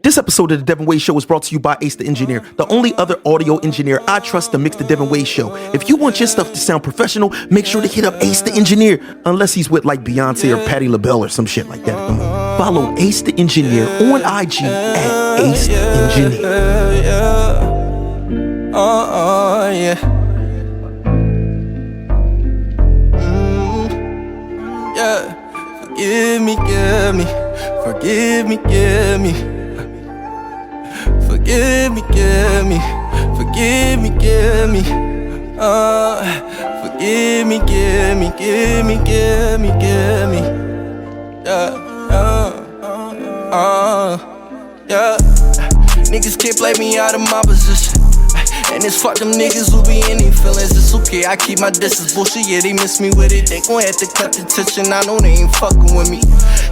This episode of the Devinwade Show is brought to you by Ace the Engineer, the only other audio engineer I trust to mix the Devinwade Show. If you want your stuff to sound professional, make sure to hit up Ace the Engineer, unless he's with like Beyonce or Patti LaBelle or some shit like that. Come on. Follow Ace the Engineer on IG at Ace the Engineer. Forgive me, give me. Forgive me, give me. Forgive me, give me. Forgive me, give me. Forgive me, give me, give me, give me, give me. Yeah. Niggas can't play me out of my position. And it's fuck them niggas who be in their feelings. It's okay, I keep my distance. Bullshit, yeah, they miss me with it. They gon' have to cut the tension. I know they ain't fucking with me.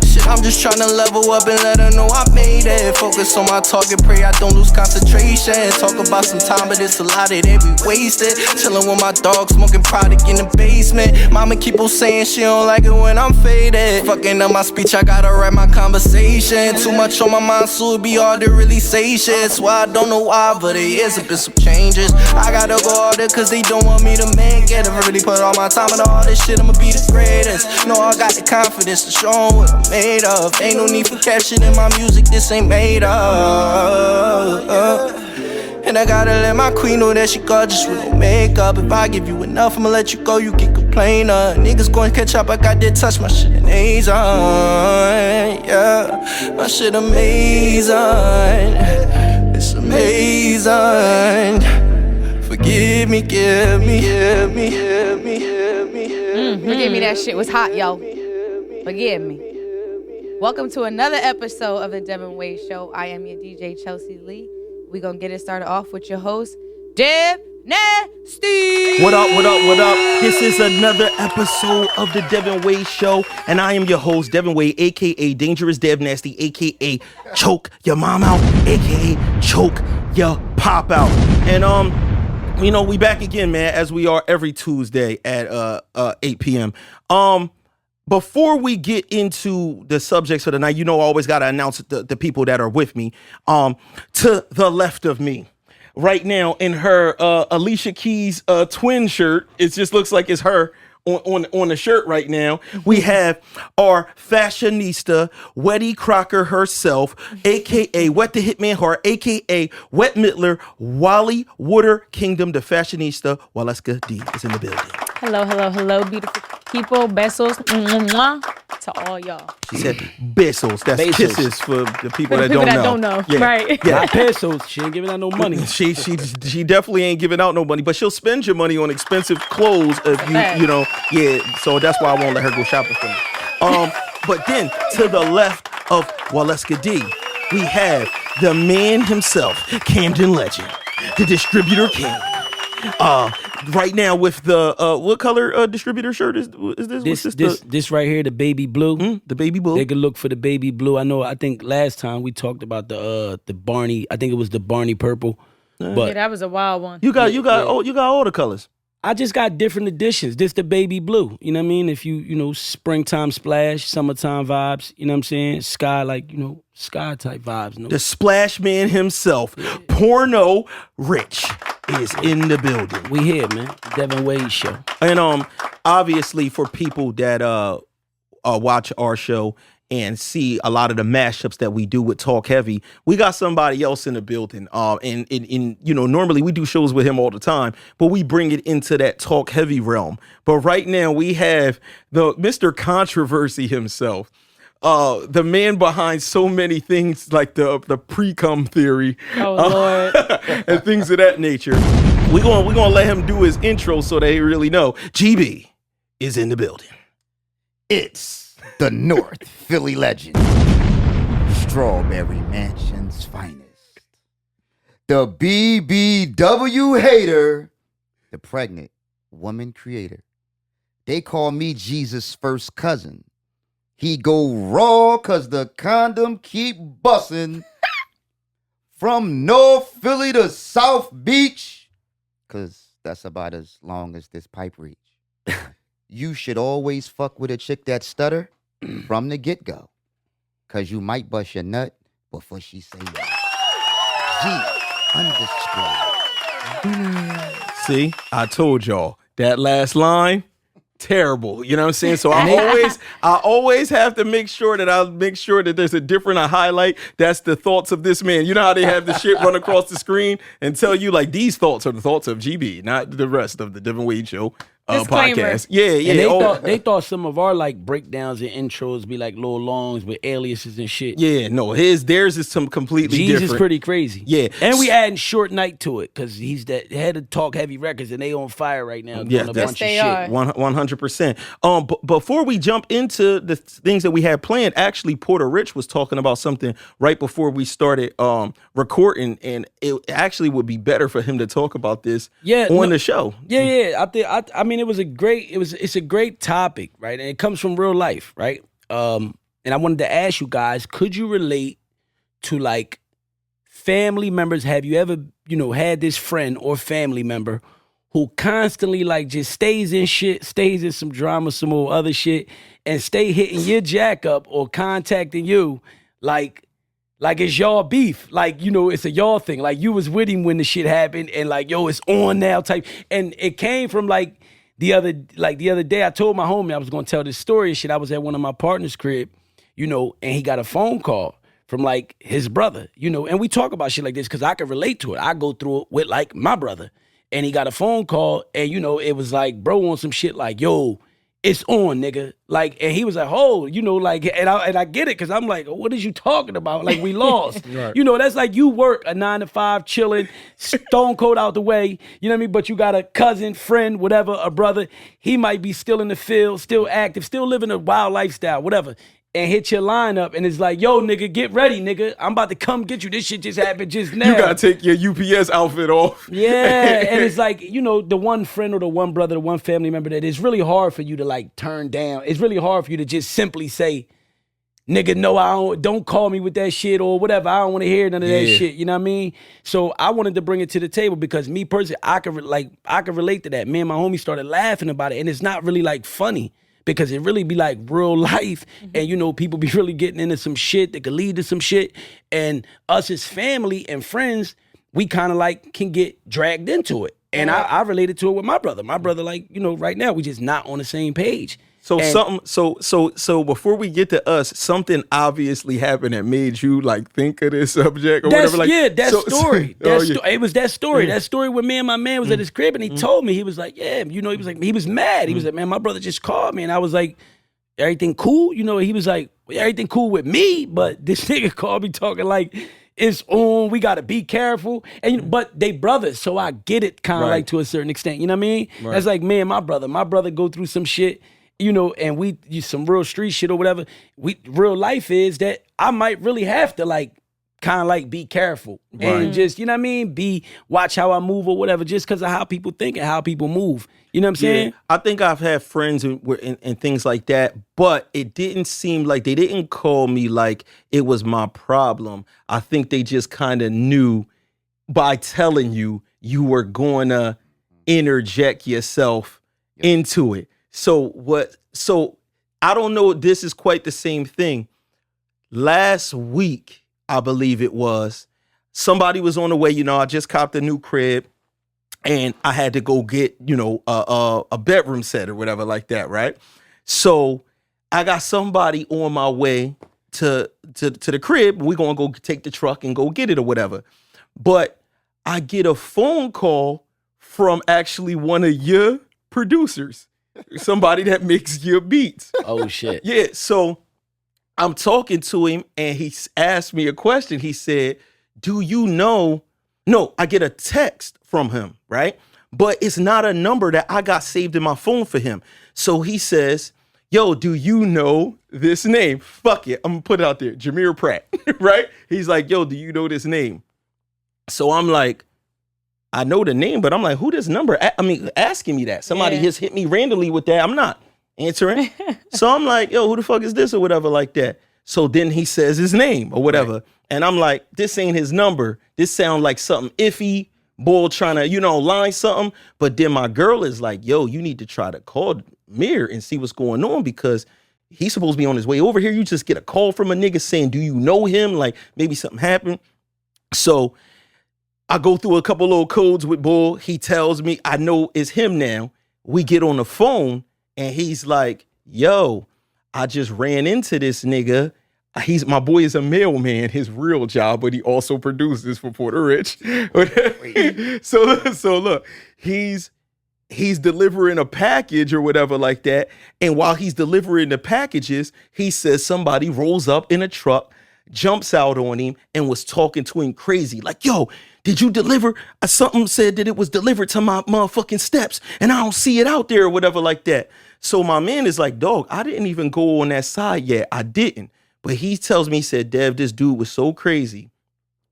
Shit, I'm just tryna level up and let her know I made it. Focus on my target, pray I don't lose concentration. Talk about some time, but it's a lot of it we wasted. Chillin' with my dog, smoking product in the basement. Mama keep on saying she don't like it when I'm faded. Fucking up my speech, I gotta write my conversation. Too much on my mind, so it be hard to really say shit. Swear I don't know why, but it is a bit some changes. I gotta go harder cause they don't want me to make it. If I really put all my time into all this shit, I'ma be the greatest. No, I got the confidence to show 'em what I'm made of. Ain't no need for cashing in my music, this ain't made up. And I gotta let my queen know that she gorgeous with no makeup. If I give you enough, I'ma let you go, you can complain. Niggas gon' catch up, I got that touch, my shit amazing. Yeah, my shit amazing. It's amazing. Forgive me, give me, give me, give me, give me, Forgive me, that shit was hot, yo. Forgive me. Welcome to another episode of the Devinwade Show. I am your DJ, Chelsea Lee. We're going to get it started off with your host, DevNasty. What up, what up, what up? This is another episode of the Devinwade Show, and I am your host, Devinwade, a.k.a. Dangerous DevNasty, a.k.a. Choke Your Mom Out, a.k.a. Choke Your Pop Out. And, you know, we back again, man, as we are every Tuesday at 8 p.m. Before we get into the subjects for the night, you know, I always got to announce the people that are with me. To the left of me, right now, in her Alicia Keys twin shirt, it just looks like it's her on the shirt right now. We have our fashionista, Wetty Crocker herself, a.k.a. Wet the Hitman Heart, a.k.a. Wet Mittler, Wally Water Kingdom, the fashionista, Waleska D is in the building. Hello, beautiful people. Besos to all y'all. She said besos. That's Besos. kisses for the people For the that people don't that know. don't know, Yeah. right. Yeah. Not pesos. She ain't giving out no money. She definitely ain't giving out no money, but she'll spend your money on expensive clothes if you know, yeah. So that's why I won't let her go shopping for me. But then to the left of Waleska D, we have the man himself, Camden Legend, the distributor king. Right now with the what color distributor shirt is this? This right here, the baby blue. The baby blue. They could look for the baby blue. I think last time we talked about the Barney. I think it was the Barney purple. Yeah, But that was a wild one. You got all the colors. I just got different editions. This the baby blue. You know what I mean? If you know, springtime splash, summertime vibes, you know what I'm saying? Sky, like, you know, sky type vibes. You know? The splash man himself, Porno Rich, is in the building. We here, man. Devinwade Show. And obviously for people that watch our show and see a lot of the mashups that we do with Talk Heavy, we got somebody else in the building. And you know, normally we do shows with him all the time, but we bring it into that Talk Heavy realm. But right now we have the Mr. Controversy himself. The man behind so many things like the pre-cum theory, Lord. and things of that nature. We're gonna let him do his intro so they really know. GB is in the building. It's the North Philly legend, Strawberry Mansion's finest, the BBW hater, the pregnant woman creator. They call me Jesus' first cousin. He go raw cause the condom keep bussin'. From North Philly to South Beach, cause that's about as long as this pipe reach. You should always fuck with a chick that stutter from the get-go, cause you might bust your nut before she say G_. See, I told y'all that last line, terrible. You know what I'm saying? So I always have to make sure that there's a different highlight. That's the thoughts of this man. You know how they have the shit run across the screen and tell you like these thoughts are the thoughts of GB, not the rest of the Devinwade Show podcast. Yeah. And they thought some of our like breakdowns and intros be like little longs with aliases and shit. Yeah, no, theirs is some completely G's different. is pretty crazy. Yeah. And we adding Short Night to it because he's that head of Talk Heavy Records and they on fire right now doing a bunch of shit. 100%. But before we jump into the things that we had planned, actually Porter Rich was talking about something right before we started recording, and it actually would be better for him to talk about this on the show. Yeah. I mean, it's a great topic, right? And it comes from real life, right? And I wanted to ask you guys, could you relate to like family members? Have you ever, had this friend or family member who constantly like just stays in some drama, some more other shit, and stay hitting your jack up or contacting you like it's y'all beef, like, it's a y'all thing. Like you was with him when the shit happened and like, yo, it's on now type. And it came from like, the other day, I told my homie I was gonna tell this story and shit. I was at one of my partner's crib, and he got a phone call from like his brother, and we talk about shit like this because I can relate to it. I go through it with like my brother, and he got a phone call, and it was like bro on some shit like, yo, it's on, nigga. Like, and he was like, oh, and I get it because I'm like, what is you talking about? Like, we lost. Right. That's like you work a 9 to 5, chilling, stone cold out the way. You know what I mean? But you got a cousin, friend, whatever, a brother. He might be still in the field, still active, still living a wild lifestyle, whatever. And hit your line up and it's like, yo, nigga, get ready, nigga. I'm about to come get you. This shit just happened just now. You gotta take your UPS outfit off. Yeah, and it's like, the one friend or the one brother, the one family member that it's really hard for you to like turn down. It's really hard for you to just simply say, nigga, no, don't call me with that shit or whatever. I don't want to hear none of that shit. You know what I mean? So I wanted to bring it to the table because me personally, I could relate to that. Me and my homie started laughing about it, and it's not really like funny. Because it really be like real life and, people be really getting into some shit that could lead to some shit. And us as family and friends, we kind of like can get dragged into it. And I related to it with my brother. My brother, like, right now we just not on the same page. So before we get to us, something obviously happened that made you like think of this subject or whatever. Like, story. It was that story. That story where me and my man was at his crib and he told me, he was like, yeah, he was mad. He was like, man, my brother just called me. And I was like, everything cool? He was like, everything cool with me, but this nigga called me talking like, it's on, we gotta be careful. And but they brothers, so I get it kind of like to a certain extent. You know what I mean? Right. That's like me and my brother. My brother go through some shit. And we use some real street shit or whatever. Real life is that I might really have to like kind of like be careful and just, you know what I mean? Watch how I move or whatever, just because of how people think and how people move. You know what I'm saying? I think I've had friends and things like that, but it didn't seem like they didn't call me like it was my problem. I think they just kind of knew by telling you were going to interject yourself into it. So I don't know, this is quite the same thing. Last week, I believe it was, somebody was on the way, I just copped a new crib and I had to go get, a bedroom set or whatever like that, right? So I got somebody on my way to the crib. We're going to go take the truck and go get it or whatever. But I get a phone call from actually one of your producers. Somebody that makes your beats. Oh, shit. Yeah, so I'm talking to him, and he asked me a question. He said, do you know? No, I get a text from him, right? But it's not a number that I got saved in my phone for him. So he says, yo, do you know this name? Fuck it, I'm going to put it out there. Jameer Pratt, right? He's like, yo, do you know this name? So I'm like, I know the name, but I'm like, who this number? Asking me that. Somebody just hit me randomly with that. I'm not answering. So I'm like, yo, who the fuck is this or whatever like that. So then he says his name or whatever. Right. And I'm like, this ain't his number. This sound like something iffy. Bull trying to, line something. But then my girl is like, yo, you need to try to call Mir and see what's going on because he's supposed to be on his way over here. You just get a call from a nigga saying, do you know him? Like maybe something happened. So I go through a couple little codes with Bull. He tells me, I know it's him now. We get on the phone and he's like, yo, I just ran into this nigga. My boy is a mailman, his real job, but he also produces for Puerto Rich. So look, he's delivering a package or whatever like that. And while he's delivering the packages, he says somebody rolls up in a truck, jumps out on him and was talking to him crazy. Like, yo, did you deliver? Something said that it was delivered to my motherfucking steps and I don't see it out there or whatever like that. So my man is like, dog, I didn't even go on that side yet. I didn't. But he tells me, he said, Dev, this dude was so crazy.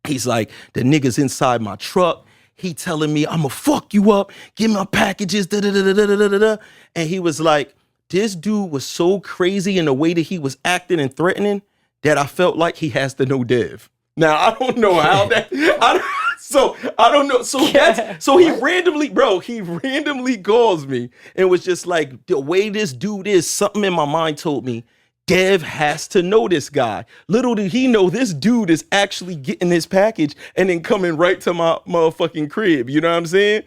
He's like, the nigga's inside my truck. He telling me, I'ma fuck you up. Give me my packages, da-da-da-da-da-da-da. And he was like, this dude was so crazy in the way that he was acting and threatening that I felt like he has to know Dev. Now, I don't know how that, I don't know. So he randomly calls me and was just like, the way this dude is, something in my mind told me, Dev has to know this guy. Little did he know this dude is actually getting his package and then coming right to my motherfucking crib. You know what I'm saying?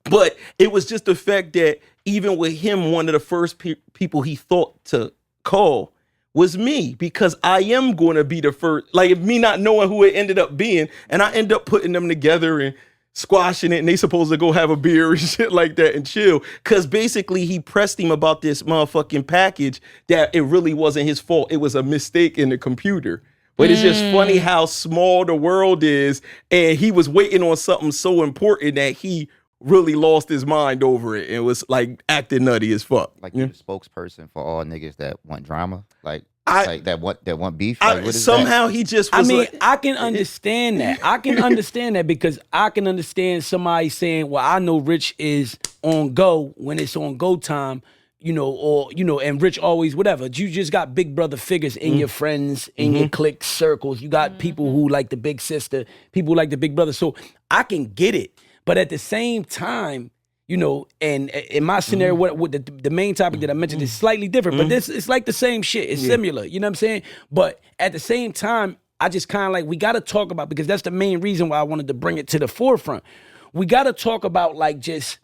But it was just the fact that even with him, one of the first people he thought to call was me, because I am going to be the first, like me not knowing who it ended up being. And I end up putting them together and squashing it, and they supposed to go have a beer and shit like that and chill. Cause basically he pressed him about this motherfucking package that it really wasn't his fault. It was a mistake in the computer. But it's just funny how small the world is. And he was waiting on something so important that he really lost his mind over it and was like acting nutty as fuck. Like you're the spokesperson for all niggas that want drama, like that want beef. Like, what is somehow that? he just was I can understand that. I can understand that because I can understand somebody saying, well, I know Rich is on go when it's on go time, and Rich always whatever. You just got big brother figures in your friends, in your clique circles. You got people who like the big sister, people who like the big brother. So I can get it. But at the same time, and in my scenario, what the main topic that I mentioned is slightly different, but it's like the same shit. It's similar, you know what I'm saying? But at the same time, I just kind of like, we got to talk about, because that's the main reason why I wanted to bring it to the forefront. We got to talk about like just,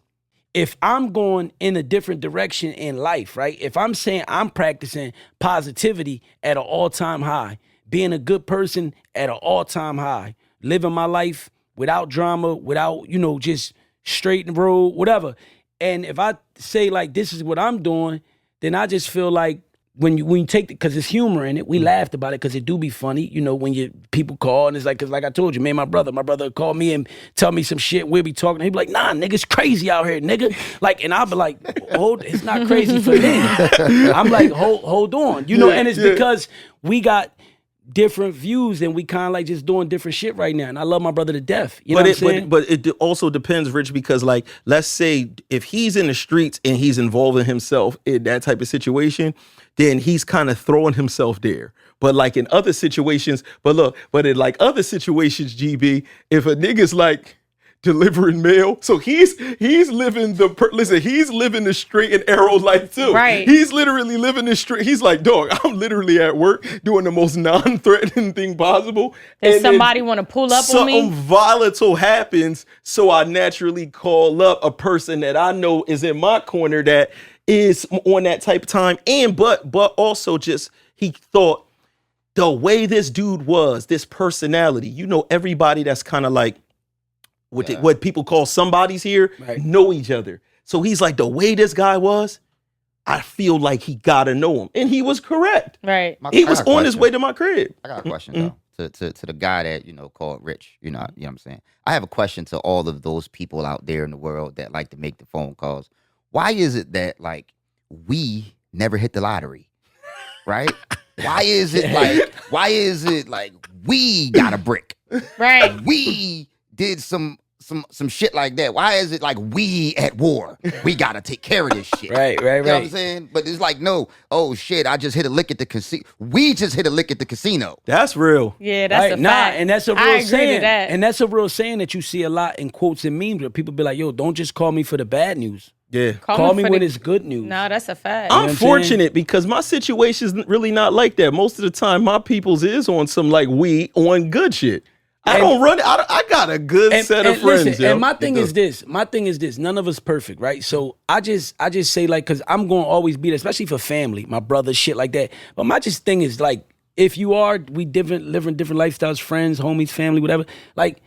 if I'm going in a different direction in life, right? If I'm saying I'm practicing positivity at an all-time high, being a good person at an all-time high, living my life without drama, without, just straight and road, whatever. And if I say like, this is what I'm doing, then I just feel like when you take it, because it's humor in it, we laughed about it because it do be funny, when people call and it's like, because like I told you, man, my brother call me and tell me some shit, we'll be talking, he'll be like, nah, nigga, it's crazy out here, nigga. Like, and I'll be like, it's not crazy for me. I'm like, hold on, and it's because we got different views and we kind of like just doing different shit right now. And I love my brother to death. You know what I'm saying? But it also depends, Rich, because like, let's say if he's in the streets and he's involving himself in that type of situation, then he's kind of throwing himself there. But like in other situations, but in like other situations, GB, if a nigga's like delivering mail, so he's living he's living the straight and arrow life too. Right. He's literally living the straight. He's like, dog, I'm literally at work doing the most non-threatening thing possible. Does somebody want to pull up on me? Something volatile happens, so I naturally call up a person that I know is in my corner that is on that type of time. And but also just he thought the way this dude was, this personality, everybody that's kind of like what people call somebodies here know each other. So he's like, the way this guy was, I feel like he gotta know him. And he was correct. Right. He was on his way to my crib. I got a question though. To the guy that, called Rich, you know what I'm saying? I have a question to all of those people out there in the world that like to make the phone calls. Why is it that like we never hit the lottery? Right? Why is it like we got a brick? Right. We did some shit like that. Why is it like we at war? We gotta take care of this shit. Right. You know what I'm saying? But it's like, no, oh shit, I just hit a lick at the casino. We just hit a lick at the casino. That's real. Yeah, that's a fact. And that's a real I agree saying. to that. And that's a real saying that you see a lot in quotes and memes where people be like, yo, don't just call me for the bad news. Yeah. Call me for when the- it's good news. No, that's a fact. I'm what I'm fortunate because my situation's really not like that. Most of the time, my people's is on some like we on good shit. I don't run. I got a good set of friends. Listen, yo. and my thing is this. None of us perfect, right? So I just say like, because I'm going to always be there, especially for family, my brother, shit like that. But my just thing is like, if you are, we living different lifestyles, friends, homies, family, whatever. Like,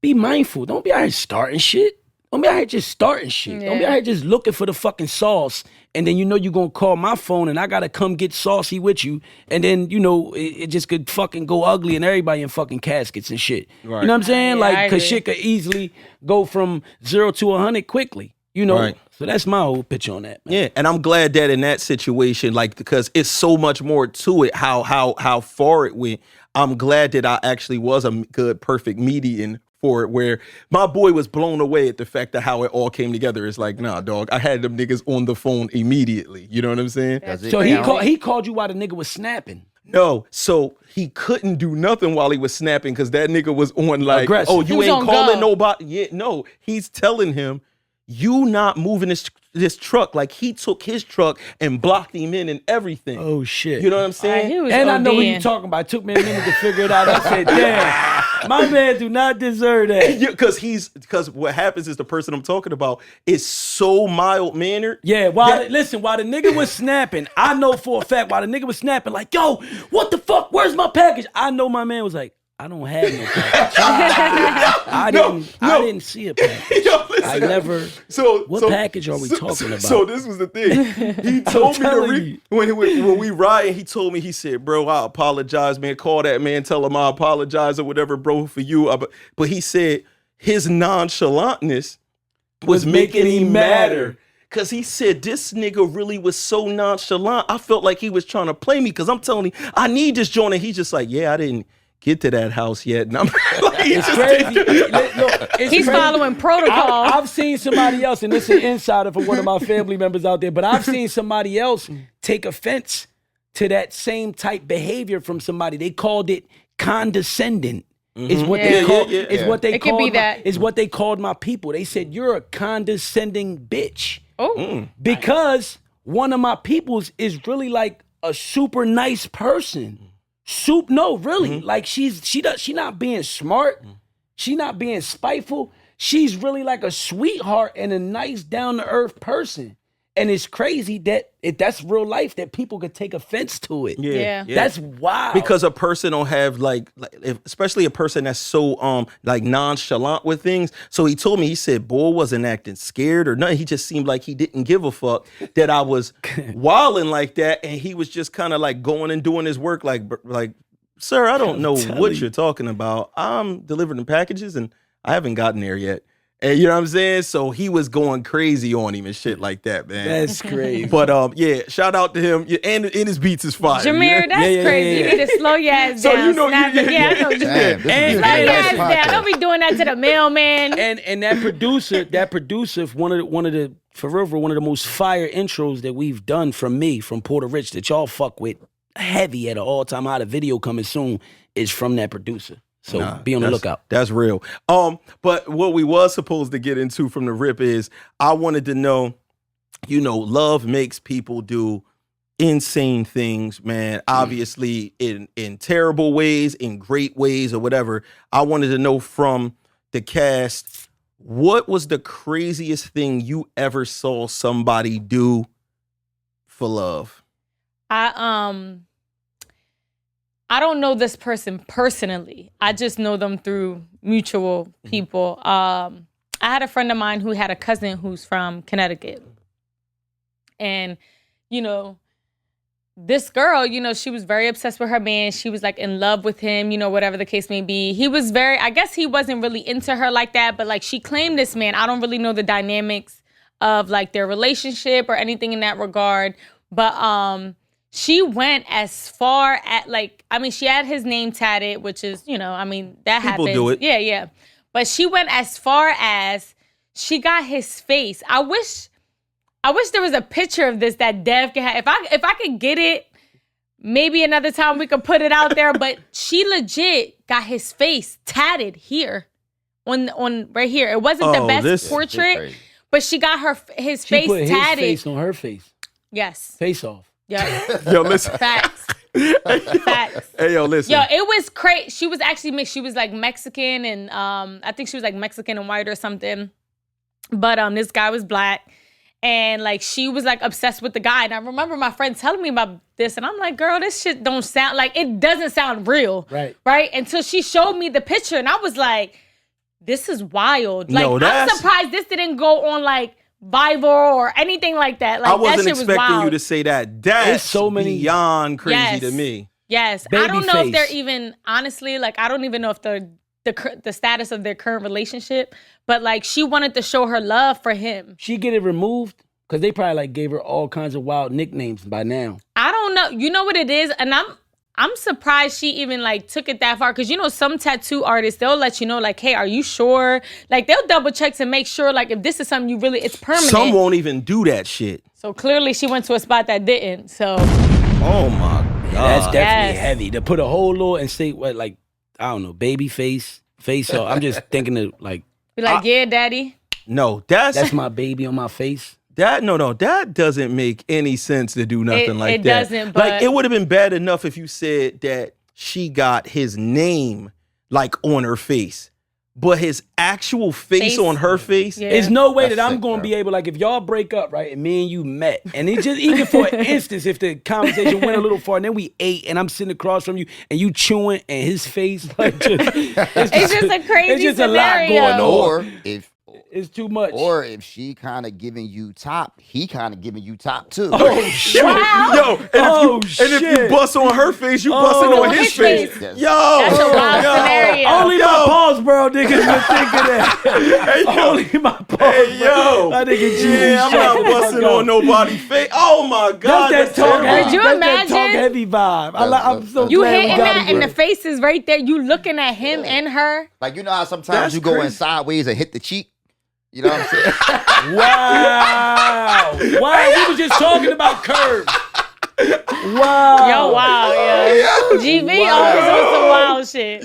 be mindful. Don't be out here starting shit. Don't be out here just starting shit. Don't be out here just looking for the fucking sauce. And then you know you're going to call my phone and I got to come get saucy with you. And then, you know, it just could fucking go ugly and everybody in fucking caskets and shit. Right. You know what I'm saying? Yeah, like, I because agree. shit could easily go from 0 to 100 quickly. You know? Right. So that's my whole pitch on that, man. Yeah, and I'm glad that in that situation, like, because it's so much more to it, how far it went. I'm glad that I actually was a good, perfect median for it, where my boy was blown away at the fact of how it all came together. It's like, nah, dog, I had them niggas on the phone immediately. You know what I'm saying? Does it So count? he called you while the nigga was snapping. No, so he couldn't do nothing while he was snapping because that nigga was on like, Aggressive. oh, He you was ain't on calling go. nobody. Yeah, no, he's telling him, you not moving this truck. Like he took his truck and blocked him in and everything. Oh, shit. You know what I'm saying? He was And I know what you're ODing. talking about. It took me a minute to figure it out. I said, damn, my man do not deserve that. Because what happens is the person I'm talking about is so mild mannered. Yeah, while the nigga was snapping, I know for a fact while the nigga was snapping, like, yo, what the fuck? Where's my package? I know my man was like, I don't have no package. I didn't see a package. Yo, listen. I never. What package are we talking about? So this was the thing. He told me telling you. when we ride, he told me, he said, bro, I apologize, man. Call that man, tell him I apologize or whatever, bro, for you. But he said his nonchalantness was making him madder. Cause he said this nigga really was so nonchalant. I felt like he was trying to play me because I'm telling him I need this joint. And he's just like, yeah, I didn't get to that house yet. And I'm like, It's crazy. Look, it's He's crazy. following protocol. I've seen somebody else, and it's an insider for one of my family members out there, but I've seen somebody else take offense to that same type behavior from somebody. They called it condescending. Is what they Yeah. called. Yeah. Is what they It could called. be that. Is what they called my people. They said you're a condescending bitch Oh, because one of my peoples is really like a super nice person. No, really. Like she not being smart. She not being spiteful. She's really like a sweetheart and a nice down to earth person. And it's crazy that that's real life that people could take offense to it. Yeah. That's wild. Because a person don't have especially a person that's so like nonchalant with things. So he told me, he said, boy wasn't acting scared or nothing. He just seemed like he didn't give a fuck that I was wilding like that, and he was just kind of like going and doing his work like, sir, I don't know what you're talking about. I'm delivering packages and I haven't gotten there yet. And you know what I'm saying? So he was going crazy on him and shit like that, man. that's crazy. But yeah, shout out to him. Yeah, and his beats is fire. Jameer, that's Yeah. crazy. You need to slow your ass So down. you know, Snap it. I know you. Damn, this And- is Slow a your nice ass down. Don't podcast. be doing that to the mailman. And that producer, one of the forever one of the most fire intros that we've done from Puerto Rich that y'all fuck with heavy at an all-time high. The video coming soon is from that producer. So be on the lookout. That's real. But what we was supposed to get into from the rip is I wanted to know, love makes people do insane things, man. Obviously in terrible ways, in great ways or whatever. I wanted to know from the cast, what was the craziest thing you ever saw somebody do for love? I don't know this person personally. I just know them through mutual people. I had a friend of mine who had a cousin who's from Connecticut. And, this girl, she was very obsessed with her man. She was like in love with him, whatever the case may be. He was I guess he wasn't really into her like that, but like she claimed this man. I don't really know the dynamics of like their relationship or anything in that regard. But she went as far at she had his name tatted, which is, that happens. People do it. Yeah. But she went as far as she got his face. I wish there was a picture of this that Dev can have. If I could get it, maybe another time we could put it out there. But she legit got his face tatted here, on right here. It wasn't the best portrait, But she got his She face put his tatted. face on her face. Yes. Face off. Yeah. Yo, listen. Facts. Facts. Hey, yo, listen. Yo, it was crazy. She was actually mixed. She was like Mexican and I think she was like Mexican and white or something. But this guy was black. And like she was like obsessed with the guy. And I remember my friend telling me about this. And I'm like, girl, this shit don't sound like, it doesn't sound real. Right. Right? Until she showed me the picture. And I was like, this is wild. Like, No, I'm surprised this didn't go on like Viber or anything like that. Like, I wasn't that shit was expecting wild. you to say that. That's so many beyond crazy Yes. to me. Yes. Baby I don't know if they're face. even, honestly, like, I don't even know if the status of their current relationship, but like, she wanted to show her love for him. She get it removed? Because they probably like gave her all kinds of wild nicknames by now. I don't know. You know what it is? And I'm surprised she even like took it that far. Cause you know, some tattoo artists, they'll let you know like, hey, are you sure? Like they'll double check to make sure like if this is something you really, it's permanent. Some won't even do that shit. So clearly she went to a spot that didn't. So Oh my God. That's definitely Yes. heavy. To put a whole little and say what, like, I don't know, baby face off. I'm just thinking of like, be like, yeah, daddy. No, that's my baby on my face. that doesn't make any sense to do nothing like it that. doesn't, like but- it would have been bad enough if you said that she got his name like on her face, but his actual face on her face. Yeah. There's no way That's that I'm sick, going to bro. be able, like, if y'all break up, right, and me and you met, and it just, even for an instance, if the conversation went a little far, and then we ate, and I'm sitting across from you, and you chewing, and his face, like, It's just a crazy it's just a lot scenario. going on. Or if It's too much. Or if she kind of giving you top, he kind of giving you top too. Oh, shit. Yo, and, if you shit. bust on her face, you busting Oh, on his his face. face. Yo, That's a wild scenario. Only Yo. my pause, bro, niggas been thinking that. Only my pause, Hey, yo. My nigga G. Yeah, I'm not busting on nobody's face. Oh my God, That's that talk terrible. heavy. Could you That's imagine? that talk heavy vibe. I'm so You glad we hitting got that it, and the bro. face is right there. You looking at him and her. Like, you know how sometimes That's you go in crazy. sideways and hit the cheek? You know what I'm saying? Wow. Wow. We were just talking about curves. Wow. Yo, wow, yeah. GB always on some wild shit.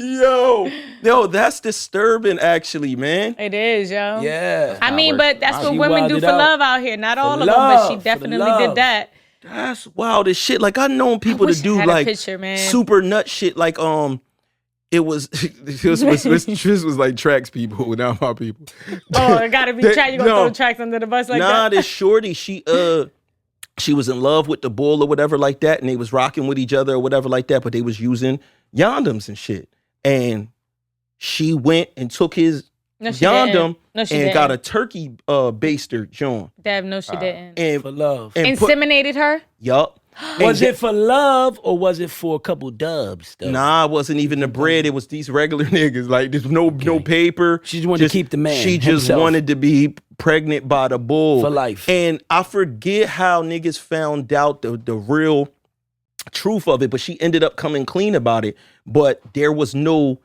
Yo, that's disturbing, actually, man. It is, yo. Yeah. I mean, but that's what She women do wilded for out. love out here. Not all of them, love, but she for definitely love. did that. That's wild as shit. Like I known people wish to I do had a like picture, man. super nut shit. Like it was this was like tracks people, not my people. Oh, it gotta be track. You gonna No. throw tracks under the bus like Nah, that? this shorty, she was in love with the bull or whatever like that, and they was rocking with each other or whatever like that, but they was using yondems and shit. And she went and took his No, she yondem didn't. No, she and didn't. got a turkey baster joint. Dev, no, she didn't. And For love. and put, Inseminated her? yup. Was And it for love or was it for a couple dubs? Though? Nah, it wasn't even the bread. It was these regular niggas. Like there's no paper. She just wanted to keep the man She just himself. wanted to be pregnant by the bull For life. And I forget how niggas found out the real truth of it, but she ended up coming clean about it. But there was no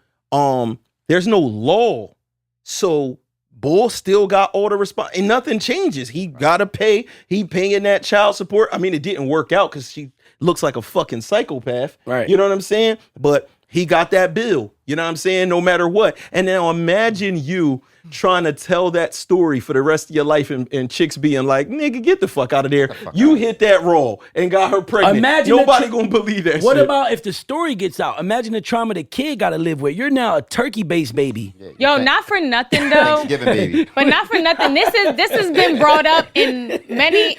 there's no law, so bull still got all the response, and nothing changes. He gotta pay. He paying that child support. I mean, it didn't work out because she looks like a fucking psychopath. Right. You know what I'm saying? But he got that bill. You know what I'm saying? No matter what. And now imagine you trying to tell that story for the rest of your life and chicks being like, nigga, get the fuck out of there. You hit that raw and got her pregnant. Imagine Nobody the gonna believe that What shit. about if the story gets out? Imagine the trauma the kid got to live with. You're now a turkey-based baby. Yo, not for nothing though. Thanksgiving baby. But not for nothing. This has been brought up in many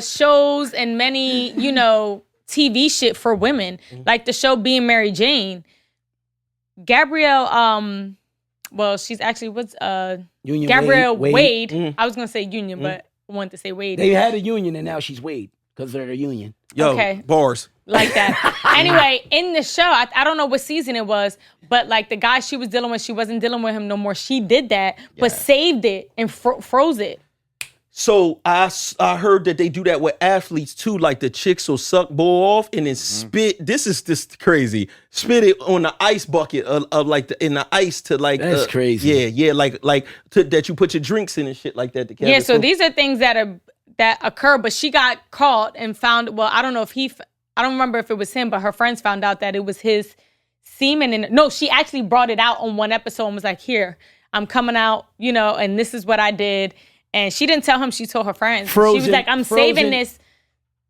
shows and many, TV shit for women. Like the show Being Mary Jane. Gabrielle, well, she's actually Union Gabrielle Wade. Mm-hmm. I was gonna say Union, but I wanted to say Wade. They had a union and now she's Wade because they're a union. Yo, Okay. bars. Like that. Anyway, in the show, I don't know what season it was, but like the guy she was dealing with, she wasn't dealing with him no more. She did that, but saved it and froze it. So I heard that they do that with athletes too. Like the chicks will suck bull off and then spit. This is just crazy. Spit it on the ice bucket of like in the ice to like. That's crazy. Yeah, like that you put your drinks in and shit like that. Yeah, so these are things that occur, but she got caught and found. Well, I don't know if I don't remember if it was him, but her friends found out that it was his semen. And no, she actually brought it out on one episode and was like, "Here, I'm coming out, and this is what I did." And she didn't tell him, she told her friends. She Frozen- was like, I'm Frozen- saving this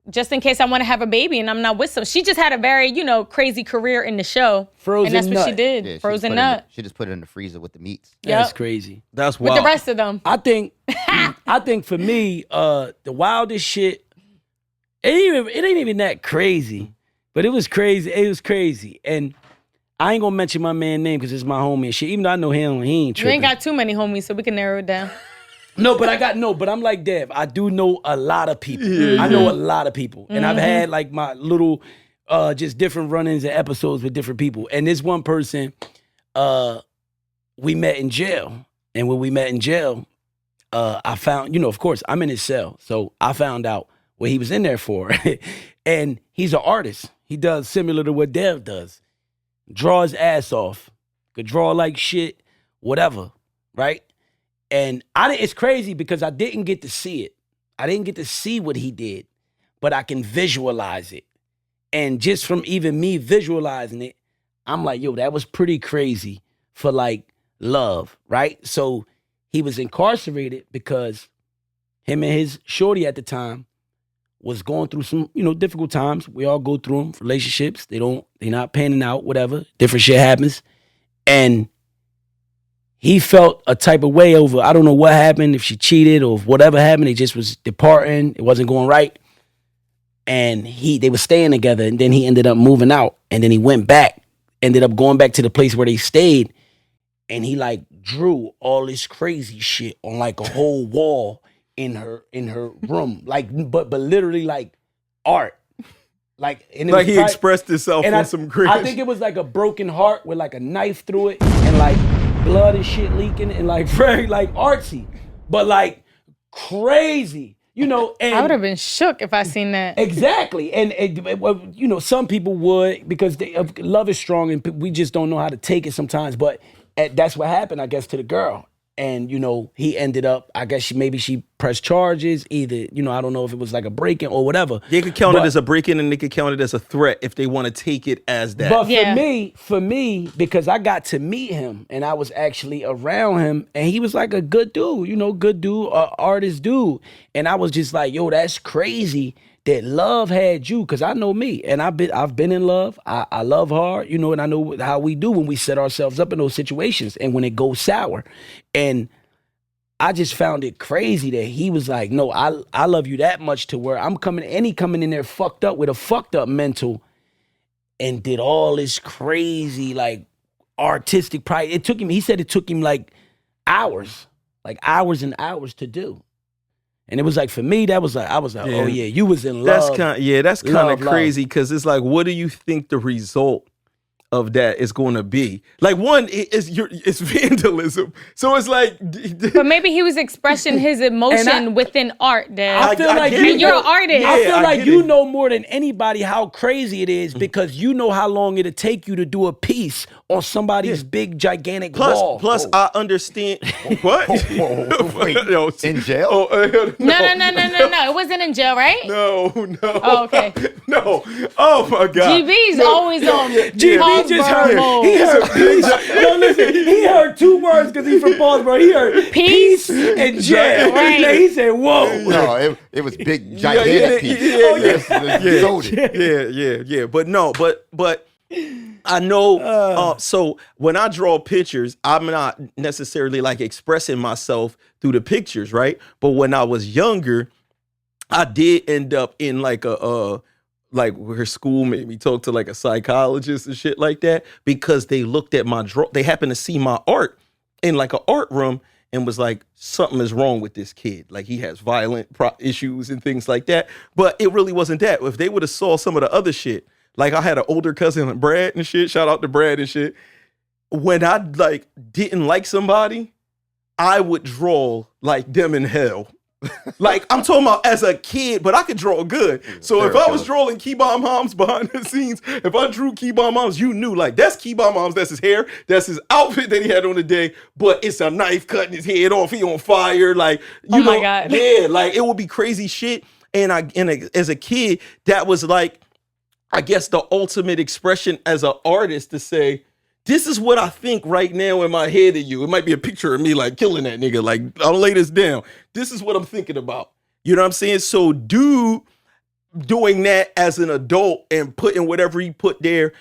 just in case I want to have a baby and I'm not with some. She just had a very, crazy career in the show. Frozen and that's what she nut. did. Yeah, Frozen nut. she just put it in the freezer with the meats. That's Yep. crazy. That's With wild. the rest of them. I think for me, the wildest shit, it ain't even that crazy. But it was crazy. It was crazy. And I ain't gonna mention my man name because it's my homie and shit. Even though I know him, he ain't You tripping. ain't got too many homies, so we can narrow it down. But I'm like Dev. I do know a lot of people. I know a lot of people. And I've had like my little just different run-ins and episodes with different people. And this one person, we met in jail. And when we met in jail, I found, of course, I'm in his cell. So I found out what he was in there for. And he's an artist. He does similar to what Dev does. Draw his ass off. Could draw like shit, whatever, right? And it's crazy because I didn't get to see it. I didn't get to see what he did, but I can visualize it. And just from even me visualizing it, I'm like, yo, that was pretty crazy for like love, right? So he was incarcerated because him and his shorty at the time was going through some, difficult times. We all go through them, relationships. They're not panning out, whatever. Different shit happens. And he felt a type of way over, I don't know what happened, if she cheated or whatever happened. He just was departing. It wasn't going right. And they were staying together. And then he ended up moving out. And then he went back, ended up going back to the place where they stayed. And he like drew all this crazy shit on like a whole wall in her room. Like, but literally like art. Like, and it Like was he expressed himself and on some crazy. I think it was like a broken heart with like a knife through it and like blood and shit leaking and like very like artsy, but like crazy, And I would have been shook if I seen that. exactly. And some people would because love is strong and we just don't know how to take it sometimes. But that's what happened, I guess, to the girl. And, he ended up, I guess maybe she pressed charges, either, I don't know if it was like a break-in or whatever. They could count it as a break-in and they could count it as a threat if they want to take it as that. But Yeah. for me, because I got to meet him and I was actually around him and he was like a good dude, good dude, artist dude. And I was just like, yo, that's crazy that love had you, because I know me and I've been in love. I love hard, and I know how we do when we set ourselves up in those situations and when it goes sour. And I just found it crazy that he was like, no, I love you that much to where he coming in there fucked up with a fucked up mental and did all this crazy, like, artistic pride. He said it took him like hours and hours to do. And it was like, for me, that was like, I was like, Yeah. oh yeah, you was in love. That's kind Love, of crazy because it's like, what do you think the result of that is going to be? Like, one, it's vandalism. So it's like, But maybe he was expressing his emotion within art, Dad. I feel like get it. You're an artist. Yeah, I feel like get you it. know more than anybody how crazy it is because you know how long it'll take you to do a piece on somebody's big, gigantic wall. Plus, I understand. What? Wait, Yo, in jail? Oh, No. It wasn't in jail, right? No. Oh, okay. No. Oh my God. GB's always on GB Paulsboro just heard. mode. He heard peace. No, listen. He heard two words because he's from Paulsboro. He heard peace and jail. Right. He said, "Whoa." No, it was big, gigantic piece. Yeah. But no, but I know. So when I draw pictures, I'm not necessarily like expressing myself through the pictures, right? But when I was younger, I did end up in like like where school made me talk to like a psychologist and shit like that because they looked at my they happened to see my art in like an art room and was like, something is wrong with this kid. Like he has violent issues and things like that. But it really wasn't that. If they would have saw some of the other shit, like I had an older cousin, Brad and shit, shout out to Brad and shit. When I like didn't like somebody, I would draw like them in hell. Like I'm talking about as a kid, but I could draw good. So if I was drawing Key Bomb Moms behind the scenes, if I drew Key Bomb Moms, you knew like that's Key Bomb Moms, that's his hair, that's his outfit that he had on the day, but it's a knife cutting his head off, he on fire, like you know, my God. yeah, like it would be crazy shit. And as a kid, that was like, I guess the ultimate expression as an artist to say, this is what I think right now in my head of you. It might be a picture of me like killing that nigga. Like, I'll lay this down. This is what I'm thinking about. You know what I'm saying? So dude doing that as an adult and putting whatever he put there,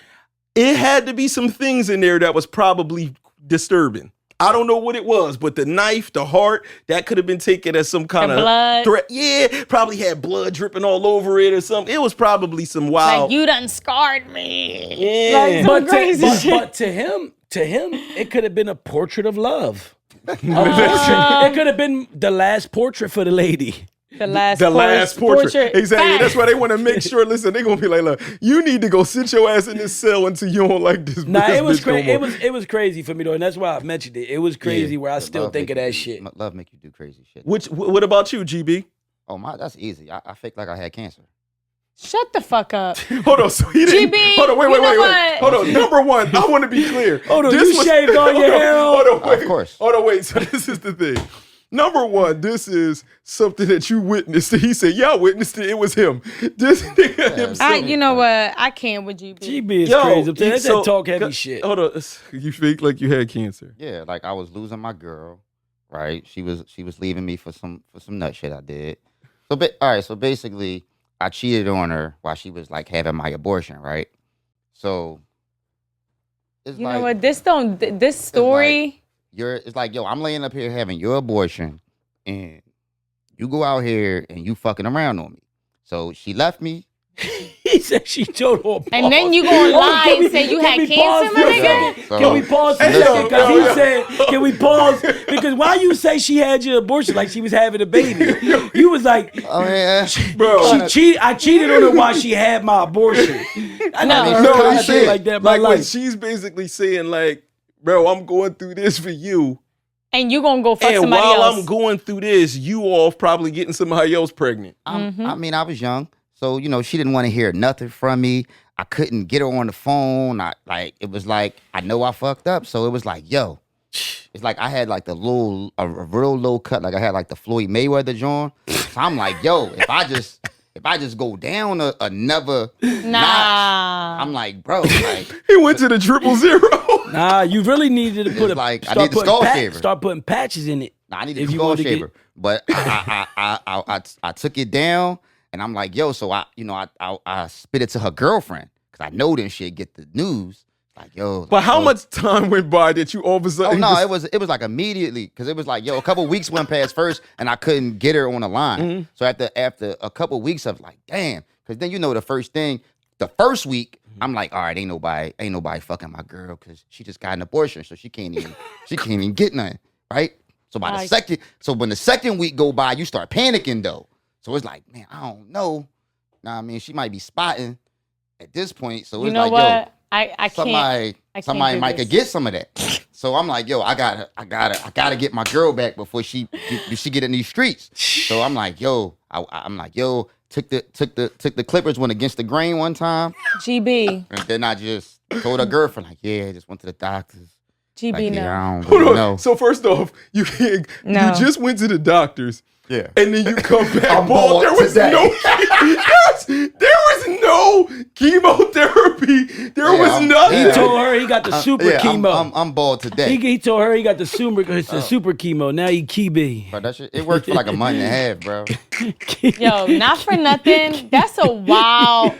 it had to be some things in there that was probably disturbing. I don't know what it was, but the knife, the heart, that could have been taken as some kind of blood. threat. Yeah, probably had blood dripping all over it or something. It was probably some wild. Like, you done scarred me. Yeah. Like, some crazy shit. But to him, it could have been a portrait of love. It could have been the last portrait for the lady. The last portrait. Exactly. Facts. That's why they want to make sure. Listen, they're gonna be like, look, you need to go sit your ass in this cell until you don't like this. Nah, this it was bitch no crazy. more. It was crazy for me though, and that's why I mentioned it. It was crazy where I still think of that shit. Love make you do crazy shit. What about you, GB? Oh my, that's easy. I faked like I had cancer. Shut the fuck up. Hold on, so he didn't. GB, Hold on, wait. you know what? Hold on. Number one, I want to be clear. Hold on, you shaved all your hair off? Hold on, wait. Of course. Hold on, wait. So this is the thing. Number one, this is something that you witnessed. He said, "Yeah, I witnessed it. It was him." This nigga himself. You know what? I can't with GB. GB is crazy. That's so- that talk heavy shit. Hold on, you fake like you had cancer. Yeah, like I was losing my girl, right? She was leaving me for some nut shit I did. So basically, I cheated on her while she was like having my abortion, right? So it's You like, know what? This story. it's like, yo, I'm laying up here having your abortion, and you go out here and you fucking around on me. So she left me. He said she told her. And then you gonna lie and say you had cancer, my nigga? So, Can we pause for a second? Because he said, can we pause? Because why you say she had your abortion like she was having a baby? You was like, oh yeah, Bro, I cheated on her while she had my abortion. I never No, heard he a thing said, like that in my like when life. she's basically saying, like, bro, I'm going through this for you. And you gonna go fuck And somebody while else. I'm going through this, you off probably getting somebody else pregnant. I mean, I was young, so she didn't want to hear nothing from me. I couldn't get her on the phone. It was like, I know I fucked up, so it was like, yo, it's like I had like a real low cut, like I had like the Floyd Mayweather joint. So I'm like, yo, if I just go down another notch, I'm like, bro, like He went to the 000. Nah, you really needed to put I need the skull shaver. Start putting patches in it. I need If a you skull wanted to shaver, but I took it down, and I'm like, yo, so I spit it to her girlfriend because I know then she'd get the news. Like, yo, But how yo. much time went by that you all of a Oh sudden? no, it was like immediately because it was like, yo, a couple weeks went past first, and I couldn't get her on the line. Mm-hmm. So after a couple weeks of like, damn, because then the first week, I'm like, all right, ain't nobody fucking my girl because she just got an abortion, so she can't even get nothing, right? So when the second week go by, you start panicking though. So it's like, man, I don't know. Nah, I mean, she might be spotting at this point. So You it's know like, what? yo, I somebody do might this. could get some of that. So I'm like, yo, I gotta get my girl back before she get in these streets. So I'm like, yo, I'm like, yo, took the Clippers went against the grain one time, GB. and then I just told her girlfriend like, yeah, I just went to the doctors. GB Like, no. yeah, I don't Hold really on. know. So first off, you No. just went to the doctors. Yeah. And then you come back. I'm bald. bald There was today. there was no chemotherapy. There Yeah, was I'm- nothing. He Yeah. told her he got the super Yeah, chemo. I'm bald today. He told her he got the super chemo. Now he kibi. But that shit, it worked for like a month and a half, bro. Yo, not for nothing. That's a wild.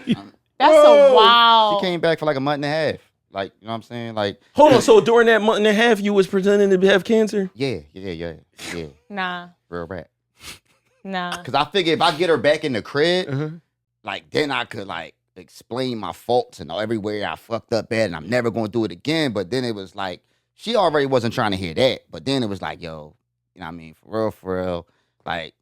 That's Whoa. a wild. She came back for like a month and a half. Like, you know what I'm saying? Like, Hold on. So during that month and a half, you was pretending to have cancer? yeah, Nah, real rap. nah. Cause I figure if I get her back in the crib, Uh-huh. like then I could like explain my faults and everywhere I fucked up at, and I'm never gonna do it again. But then it was like she already wasn't trying to hear that. But then it was like, yo, you know what I mean? For real, like.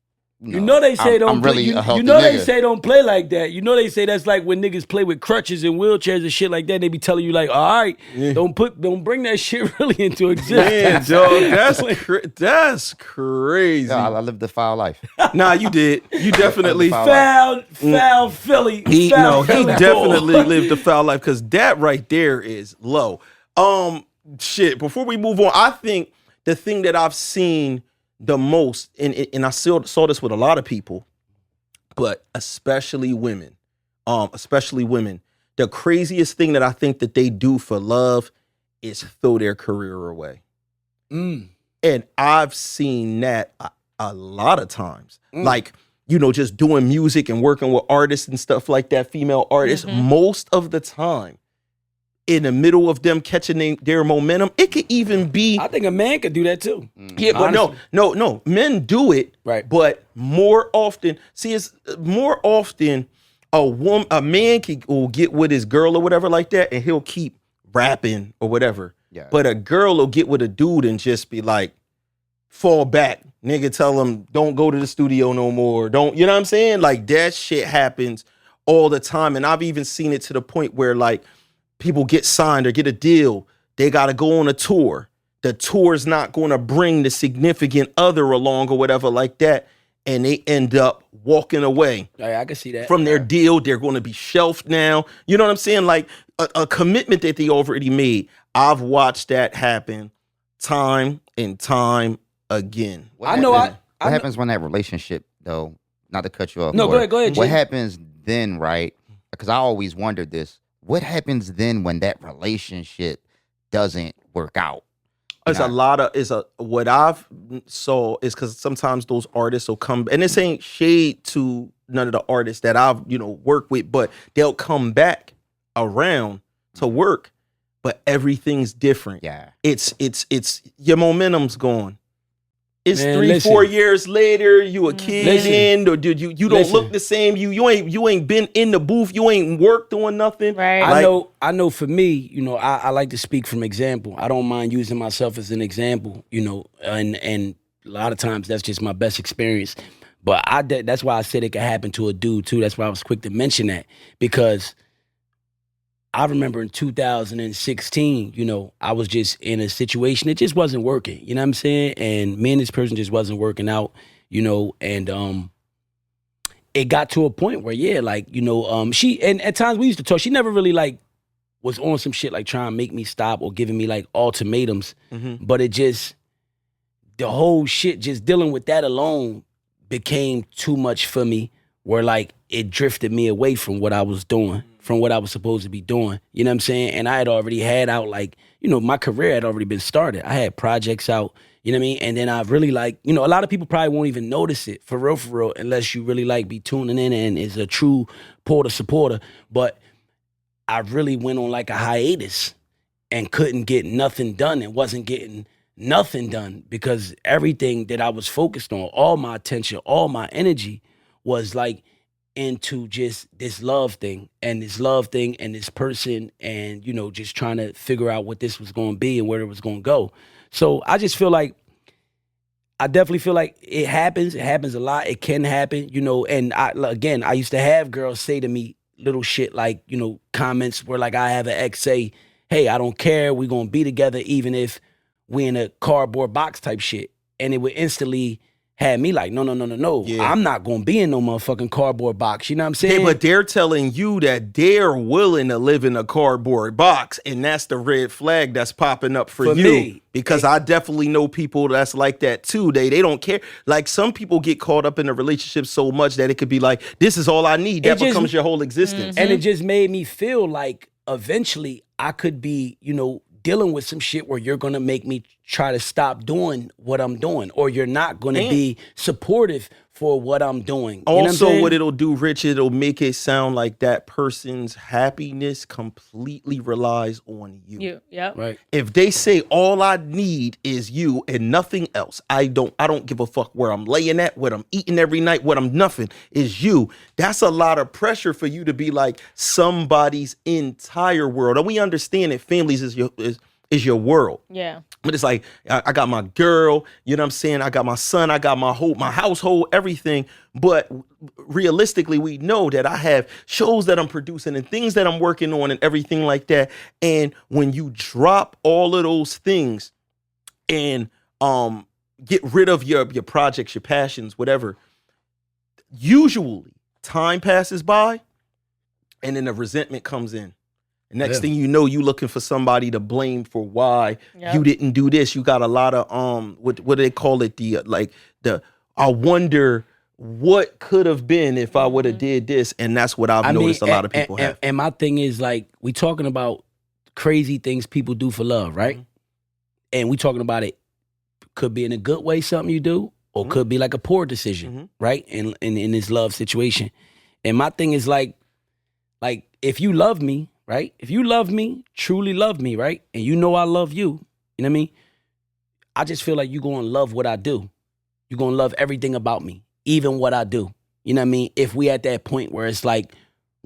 You know they say I'm don't play. really You a healthy know they nigga. say don't play like that. You know they say that's like when niggas play with crutches and wheelchairs and shit like that. They be telling you like, all right, don't bring that shit really into Man, existence. dog, that's crazy. Yeah, I lived a foul life. Nah, you did. You definitely. Foul. Foul Philly. He Foul he Philly definitely ball. lived a foul life because that right there is low. Shit. Before we move on, I think the thing that I've seen the most, and I saw this with a lot of people, but especially women, the craziest thing that I think that they do for love is throw their career away. Mm. And I've seen that a lot of times. Like, you know, just doing music and working with artists and stuff like that, female artists, most of the time, in the middle of them catching their momentum, it could even be. I think a man could do that too. Yeah, but no. Men do it, right? But more often, it's more often a man will get with his girl or whatever like that, and he'll keep rapping or whatever. Yeah. But a girl will get with a dude and just be like, fall back, nigga. Tell him don't go to the studio no more. Don't, you know what I'm saying? Like that shit happens all the time, and I've even seen it to the point where like people get signed or get a deal. They got to go on a tour. The tour's not going to bring the significant other along or whatever like that. And they end up walking away. I can see that. From their deal. They're going to be shelved now. You know what I'm saying? Like a commitment that they already made. I've watched that happen time and time again. What happens when that relationship, though, not to cut you off. No, go ahead. What happens then, right? Because I always wondered this. What happens then when that relationship doesn't work out? What I've saw is because sometimes those artists will come, and this ain't shade to none of the artists that I've, worked with, but they'll come back around to work, but everything's different. Yeah. It's your momentum's gone. It's Man, 3-4 years later, you a kid or dude, you don't look the same. You ain't been in the booth, you ain't worked doing nothing. Right. I know for me, I like to speak from example. I don't mind using myself as an example, and a lot of times that's just my best experience. But that's why I said it could happen to a dude too. That's why I was quick to mention that, because I remember in 2016, I was just in a situation, it just wasn't working, you know what I'm saying? And me and this person just wasn't working out, and it got to a point where, she, and at times we used to talk, she never really was on some shit like trying to make me stop or giving me ultimatums, but it just, the whole shit, just dealing with that alone became too much for me, where it drifted me away from what I was doing, from what I was supposed to be doing. You know what I'm saying? And I had already had out my career had already been started. I had projects out, you know what I mean? And then I really a lot of people probably won't even notice it for real, unless you really be tuning in and is a true Porter supporter. But I really went on a hiatus and couldn't get nothing done and wasn't getting nothing done because everything that I was focused on, all my attention, all my energy was into just this love thing and this person and, just trying to figure out what this was going to be and where it was going to go. So I just feel I definitely feel it happens. It happens a lot. It can happen, and I used to have girls say to me little shit comments where I have an ex say, hey, I don't care. We're going to be together even if we in a cardboard box type shit. And it would instantly had me no. Yeah. I'm not going to be in no motherfucking cardboard box. You know what I'm saying? Yeah, but they're telling you that they're willing to live in a cardboard box, and that's the red flag that's popping up for you. Me. Because I definitely know people that's like that too. They don't care. Some people get caught up in a relationship so much that it could be this is all I need. That becomes your whole existence. And it just made me feel eventually I could be, dealing with some shit where you're gonna make me try to stop doing what I'm doing, or you're not gonna be supportive for what I'm doing. Also, what it'll do, Rich, it'll make it sound like that person's happiness completely relies on you. Yep. Right. If they say all I need is you and nothing else, I don't give a fuck where I'm laying at, what I'm eating every night, what I'm nothing is you. That's a lot of pressure for you to be somebody's entire world. And we understand that families is your world. Yeah. But it's I got my girl, you know what I'm saying? I got my son, I got my household, everything. But realistically, we know that I have shows that I'm producing and things that I'm working on and everything like that. And when you drop all of those things and get rid of your projects, your passions, whatever, usually time passes by and then the resentment comes in. Next thing you know, you looking for somebody to blame for why you didn't do this. You got a lot of what do they call it? I wonder what could have been if I would have did this, and that's what I've noticed a lot of people have. And my thing is we talking about crazy things people do for love, right? And we talking about it could be in a good way, something you do, or could be like a poor decision, right? In this love situation. And my thing is like if you love me, right? If you love me, truly love me, right? And you know I love you, you know what I mean? I just feel like you're going to love what I do. You're going to love everything about me, even what I do. You know what I mean? If we at that point where it's like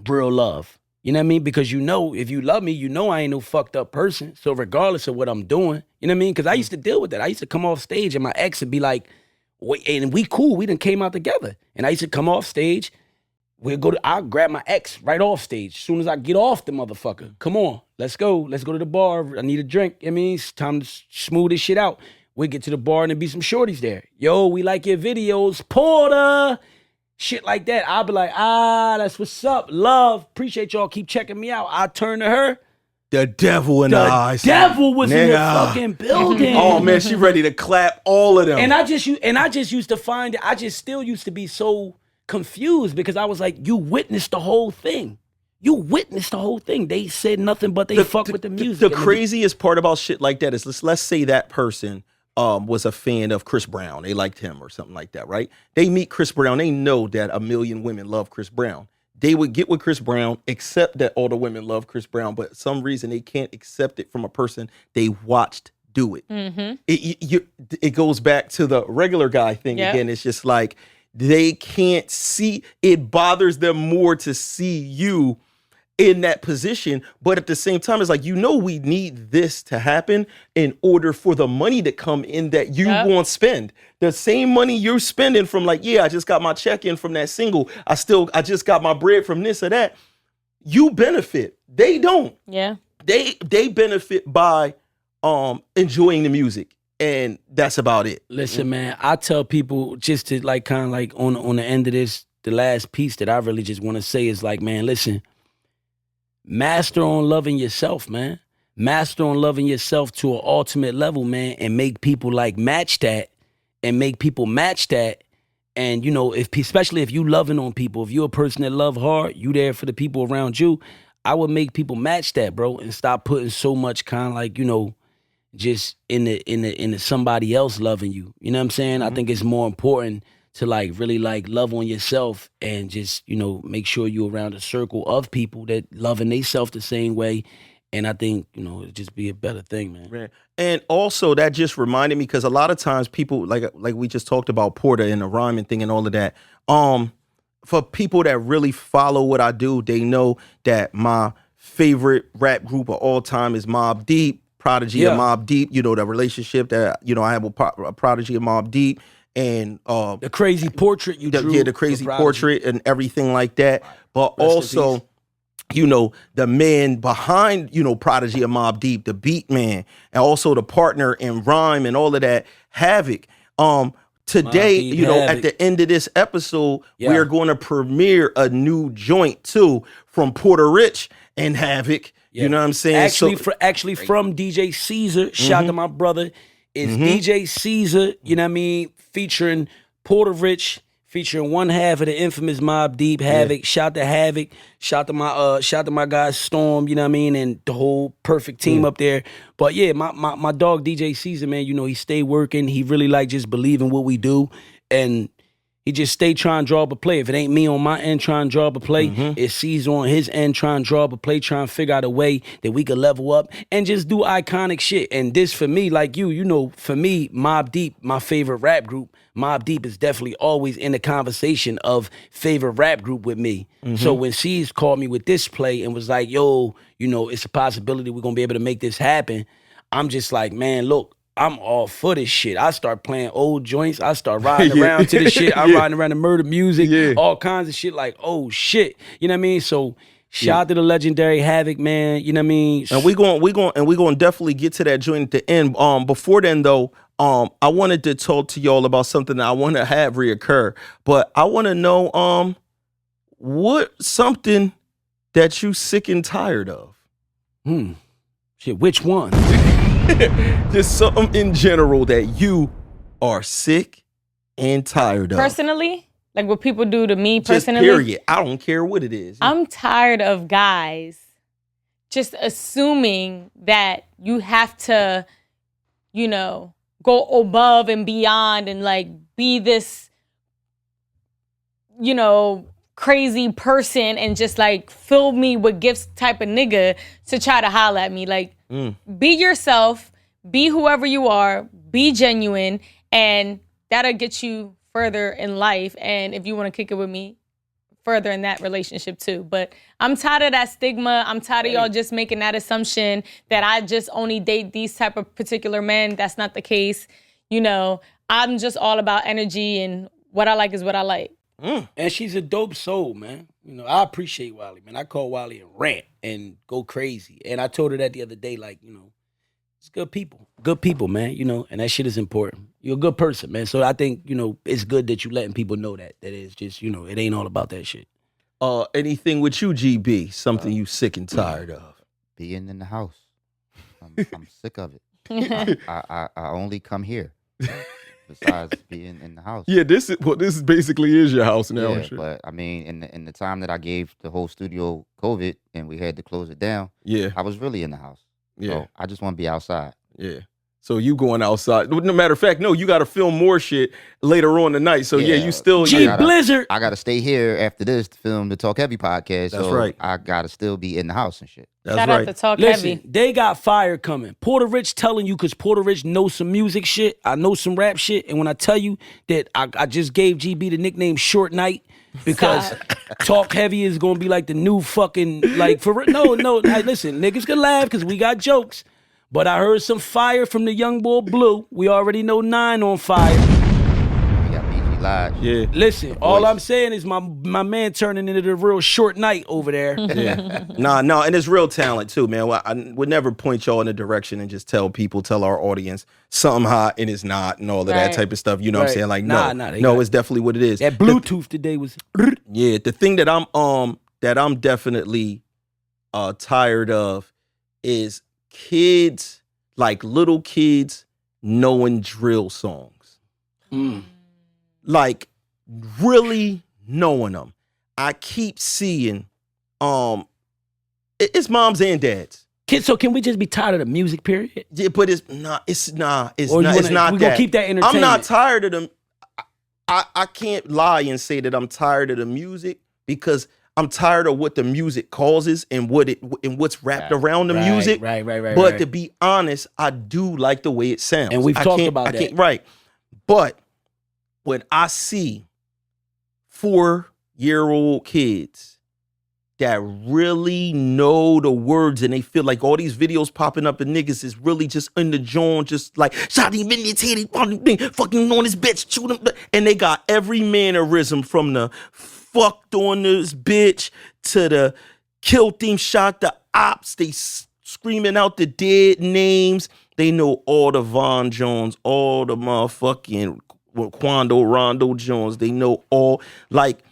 real love. You know what I mean? Because you know, if you love me, you know I ain't no fucked up person. So regardless of what I'm doing, you know what I mean? Because I used to deal with that. I used to come off stage and my ex would be like, wait, and we cool. We done came out together. And I used to come off stage. I'll grab my ex right off stage. As soon as I get off the motherfucker. Come on, let's go. Let's go to the bar. I need a drink. You know what I mean? It's time to smooth this shit out. We get to the bar and there be some shorties there. Yo, we like your videos. Porter. Shit like that. I'll be like, that's what's up. Love. Appreciate y'all. Keep checking me out. I turn to her. The devil in the eyes. The devil was in the fucking building. Oh man, she ready to clap all of them. And I just used to find it. I just still used to be so confused because I was like, you witnessed the whole thing. You witnessed the whole thing. They said nothing but they fuck with the music. The craziest part about shit like that is let's say that person was a fan of Chris Brown. They liked him or something like that, right? They meet Chris Brown. They know that a million women love Chris Brown. They would get with Chris Brown, accept that all the women love Chris Brown, but for some reason they can't accept it from a person they watched do it. It goes back to the regular guy thing again. It's just like they can't see. It bothers them more to see you in that position, but at the same time, it's like, we need this to happen in order for the money to come in that you won't spend. The same money you're spending from I just got my check in from that single. I just got my bread from this or that. You benefit. They don't. Yeah. They benefit by enjoying the music. And that's about it. Listen, man, I tell people just to kind of on the end of this, the last piece that I really just want to say is man, listen, master on loving yourself, man. Master on loving yourself to an ultimate level, man, and make people match that and make people match that. And, especially if you loving on people, if you're a person that love hard, you there for the people around you, I would make people match that, bro, and stop putting so much kind of just in the somebody else loving you. You know what I'm saying? I think it's more important to really love on yourself and just, make sure you're around a circle of people that loving themselves the same way. And I think, it'd just be a better thing, man. Right. And also that just reminded me, because a lot of times people like we just talked about Porter and the rhyming thing and all of that. For people that really follow what I do, they know that my favorite rap group of all time is Mobb Deep, Prodigy and Mobb Deep. The relationship that, I have with Prodigy and Mobb Deep. And the crazy portrait you drew. Yeah, the crazy portrait and everything like that. But also, the man behind, Prodigy and Mobb Deep, the beat man, and also the partner in rhyme and all of that, Havoc. Today, Havoc. At the end of this episode, we are going to premiere a new joint too from Puerto Rich and Havoc. Yeah. You know what I'm saying? Actually from DJ Caesar, shout out to my brother. It's DJ Caesar, you know what I mean, featuring Puerto Rich, featuring one half of the infamous Mobb Deep, Havoc. Shout to Havoc, shout to my guy Storm, you know what I mean, and the whole perfect team up there. But yeah, my dog DJ Caesar, man, he stay working. He really just believe in what we do, and he just stay trying to draw up a play. If it ain't me on my end trying to draw up a play, it's Caesar on his end trying to draw up a play, trying to figure out a way that we could level up and just do iconic shit. And this for me, for me, Mobb Deep, my favorite rap group, Mobb Deep is definitely always in the conversation of favorite rap group with me. So when Caesar called me with this play and was like, yo, it's a possibility we're going to be able to make this happen, I'm just like, man, look, I'm all for this shit. I start playing old joints. I start riding around to the shit. I'm riding around to murder music, all kinds of shit oh shit. You know what I mean? So shout out to the legendary Havoc, man. You know what I mean? And we going to definitely get to that joint at the end. Before then though, I wanted to talk to y'all about something that I want to have reoccur. But I want to know what something that you sick and tired of. Shit, which one? Just something in general that you are sick and tired of. Personally? Like what people do to me personally? Just period. I don't care what it is. I'm tired of guys just assuming that you have to, you know, go above and beyond and like be this, you know, crazy person and just like fill me with gifts type of nigga to try to holler at me. Like, be yourself, be whoever you are, be genuine, and that'll get you further in life. And if you want to kick it with me, further in that relationship too. But I'm tired of that stigma. I'm tired of y'all just making that assumption that I just only date these type of particular men. That's not the case. You know, I'm just all about energy, and what I like is what I like. And she's a dope soul, man. You know, I appreciate Wiley, man. I call Wiley and rant and go crazy. And I told her that the other day, like, you know, it's good people. Good people, man, you know, and that shit is important. You're a good person, man. So I think, you know, it's good that you letting people know that it's just, you know, it ain't all about that shit. Anything with you, GB? Something you sick and tired of? Being in the house. I'm sick of it. I only come here. Besides being in the house. Yeah, this is basically is your house now. Yeah, but I mean, in the time that I gave the whole studio COVID and we had to close it down, yeah, I was really in the house. Yeah, so I just want to be outside. Yeah. So you going outside? No matter of fact, no, you got to film more shit later on tonight. So yeah, you still Blizzard. I got to stay here after this to film the Talk Heavy podcast. That's so right. I got to still be in the house and shit. That's Shout right. out to Talk Listen, Heavy. they got fire coming. Porter Rich telling you, because Porter Rich knows some music shit. I know some rap shit. And when I tell you that I just gave GB the nickname Short Night because Talk Heavy is going to be like the new fucking, like, for no, hey, listen, niggas can laugh because we got jokes. But I heard some fire from the young boy Blue. We already know 9 on fire. We got BG Live. Yeah. Listen, all I'm saying is my man turning into the real Short Night over there. Yeah. No, and it's real talent too, man. Well, I would never point y'all in a direction and just tell our audience something hot and it's not and all of that type of stuff. You know what I'm saying? Like, no, it's definitely what it is. That Bluetooth today was. Yeah, the thing that I'm definitely tired of is kids, like little kids, knowing drill songs. Like really knowing them. I keep seeing it's moms and dads. So can we just be tired of the music period? Yeah, but it's not that. We're gonna keep that entertainment. I'm not tired of them. I can't lie and say that I'm tired of the music because I'm tired of what the music causes and what's wrapped around the music. Right. But to be honest, I do like the way it sounds. And we've talked about that. Right. But when I see 4-year-old kids that really know the words and they feel like all these videos popping up and niggas is really just in the joint, just like shot him in his head, fucking on his bitch, shoot him, and they got every mannerism from the fucked on this bitch to the killed him, shot the ops. They screaming out the dead names. They know all the Von Jones, all the motherfucking Quando Rondo Jones. They know all. Like,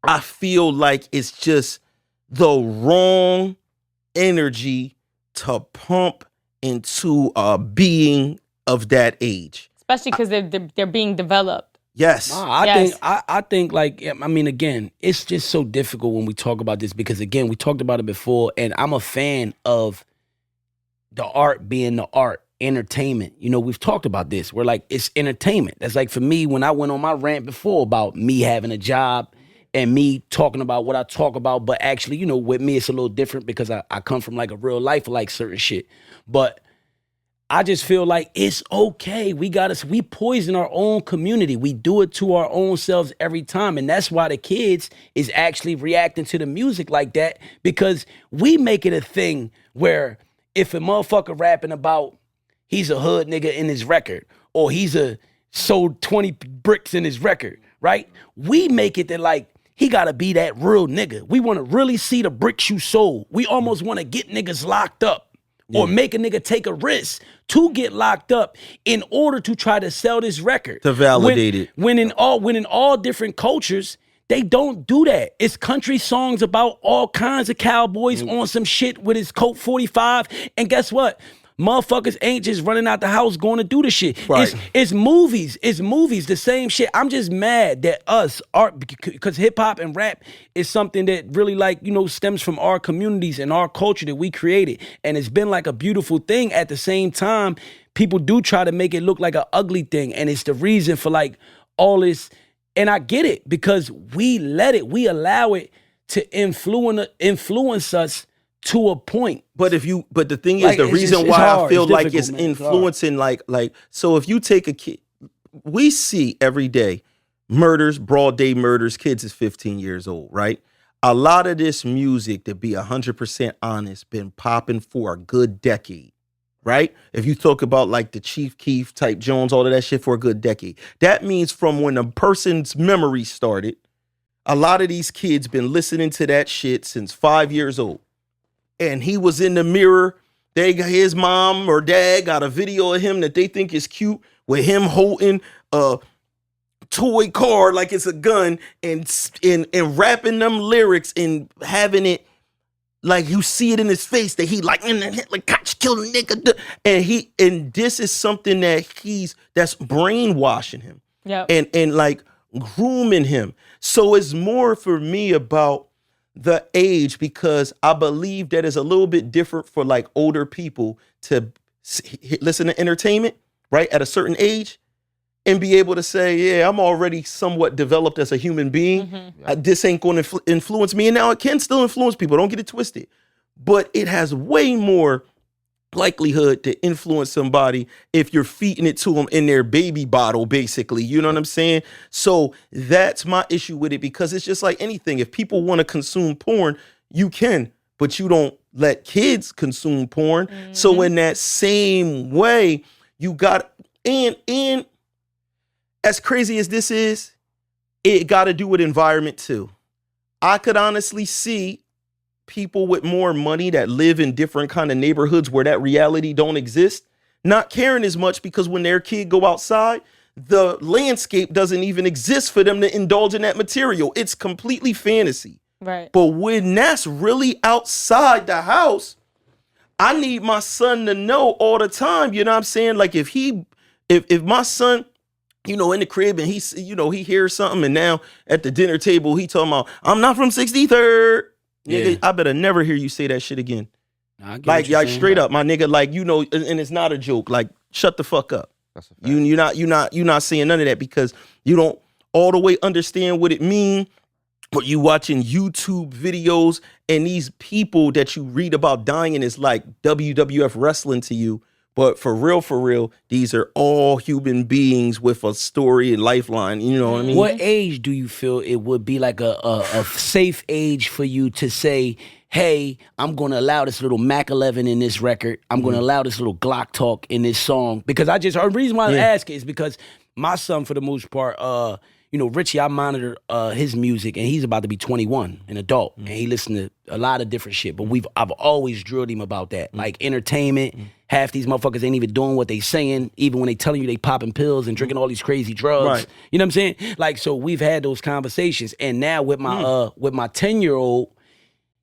I feel like it's just the wrong energy to pump into a being of that age. Especially because they're being developed. Yes. I think like, I mean, again, it's just so difficult when we talk about this because, again, we talked about it before, and I'm a fan of the art being the art, entertainment. You know, we've talked about this. We're like, it's entertainment. That's like for me, when I went on my rant before about me having a job and me talking about what I talk about, but actually, you know, with me, it's a little different because I come from like a real life, like certain shit. But I just feel like it's okay. We poison our own community. We do it to our own selves every time. And that's why the kids is actually reacting to the music like that, because we make it a thing where if a motherfucker rapping about he's a hood nigga in his record or he's sold 20 bricks in his record, right? We make it that like, he gotta be that real nigga. We wanna really see the bricks you sold. We almost wanna get niggas locked up. Or make a nigga take a risk to get locked up in order to try to sell this record. To validate it. When in all different cultures, they don't do that. It's country songs about all kinds of cowboys on some shit with his Colt 45. And guess what? Motherfuckers ain't just running out the house going to do the shit. Right. It's movies. It's movies. The same shit. I'm just mad that us art, because hip hop and rap is something that really like, you know, stems from our communities and our culture that we created. And it's been like a beautiful thing. At the same time, people do try to make it look like an ugly thing. And it's the reason for like all this. And I get it because we allow it to influence us to a point. But the thing is, Like, the it's reason just- why it's I hard. feel It's like difficult, it's man. It's hard. influencing, like, so if you take a kid, we see every day murders, broad day murders, kids is 15 years old, right? A lot of this music, to be 100% honest, been popping for a good decade, right? If you talk about like the Chief Keef type Jones, all of that shit for a good decade, that means from when a person's memory started, a lot of these kids been listening to that shit since 5 years old. And he was in the mirror. His mom or dad got a video of him that they think is cute with him holding a toy car like it's a gun and rapping them lyrics and having it like you see it in his face that he like cops kill a nigga. And this is something that's brainwashing him. Yep. And like grooming him. So it's more for me about the age, because I believe that is a little bit different for like older people to listen to entertainment, right, at a certain age and be able to say, yeah, I'm already somewhat developed as a human being. This ain't going to influence me. And now it can still influence people. Don't get it twisted. But it has way more likelihood to influence somebody if you're feeding it to them in their baby bottle, basically. You know what I'm saying? So that's my issue with it, because it's just like anything. If people want to consume porn, you can, but you don't let kids consume porn. So in that same way, you got, and as crazy as this is, it got to do with environment too. I could honestly see people with more money that live in different kind of neighborhoods where that reality don't exist, not caring as much, because when their kid go outside, the landscape doesn't even exist for them to indulge in that material. It's completely fantasy. Right. But when that's really outside the house, I need my son to know all the time, you know what I'm saying? Like if my son, you know, in the crib and he hears something and now at the dinner table, he talking about, I'm not from 63rd. Nigga, Yeah. I better never hear you say that shit again. I get Like, what you're like saying. straight up, my nigga, like, you know, and it's not a joke. Like, shut the fuck up. That's a fact. You're not saying none of that because you don't all the way understand what it mean. But you watching YouTube videos and these people that you read about dying is like WWF wrestling to you. But for real, these are all human beings with a story and lifeline. You know what I mean? What age do you feel it would be like a safe age for you to say, hey, I'm going to allow this little Mac 11 in this record. I'm going to allow this little Glock talk in this song? Because the reason why I ask it is because my son, for the most part, you know, Richie, I monitor his music, and he's about to be 21, an adult, and he listens to a lot of different shit. But I've always drilled him about that, like entertainment. Half these motherfuckers ain't even doing what they saying, even when they telling you they popping pills and drinking all these crazy drugs. Right. You know what I'm saying? Like, so we've had those conversations, and now with my 10-year-old.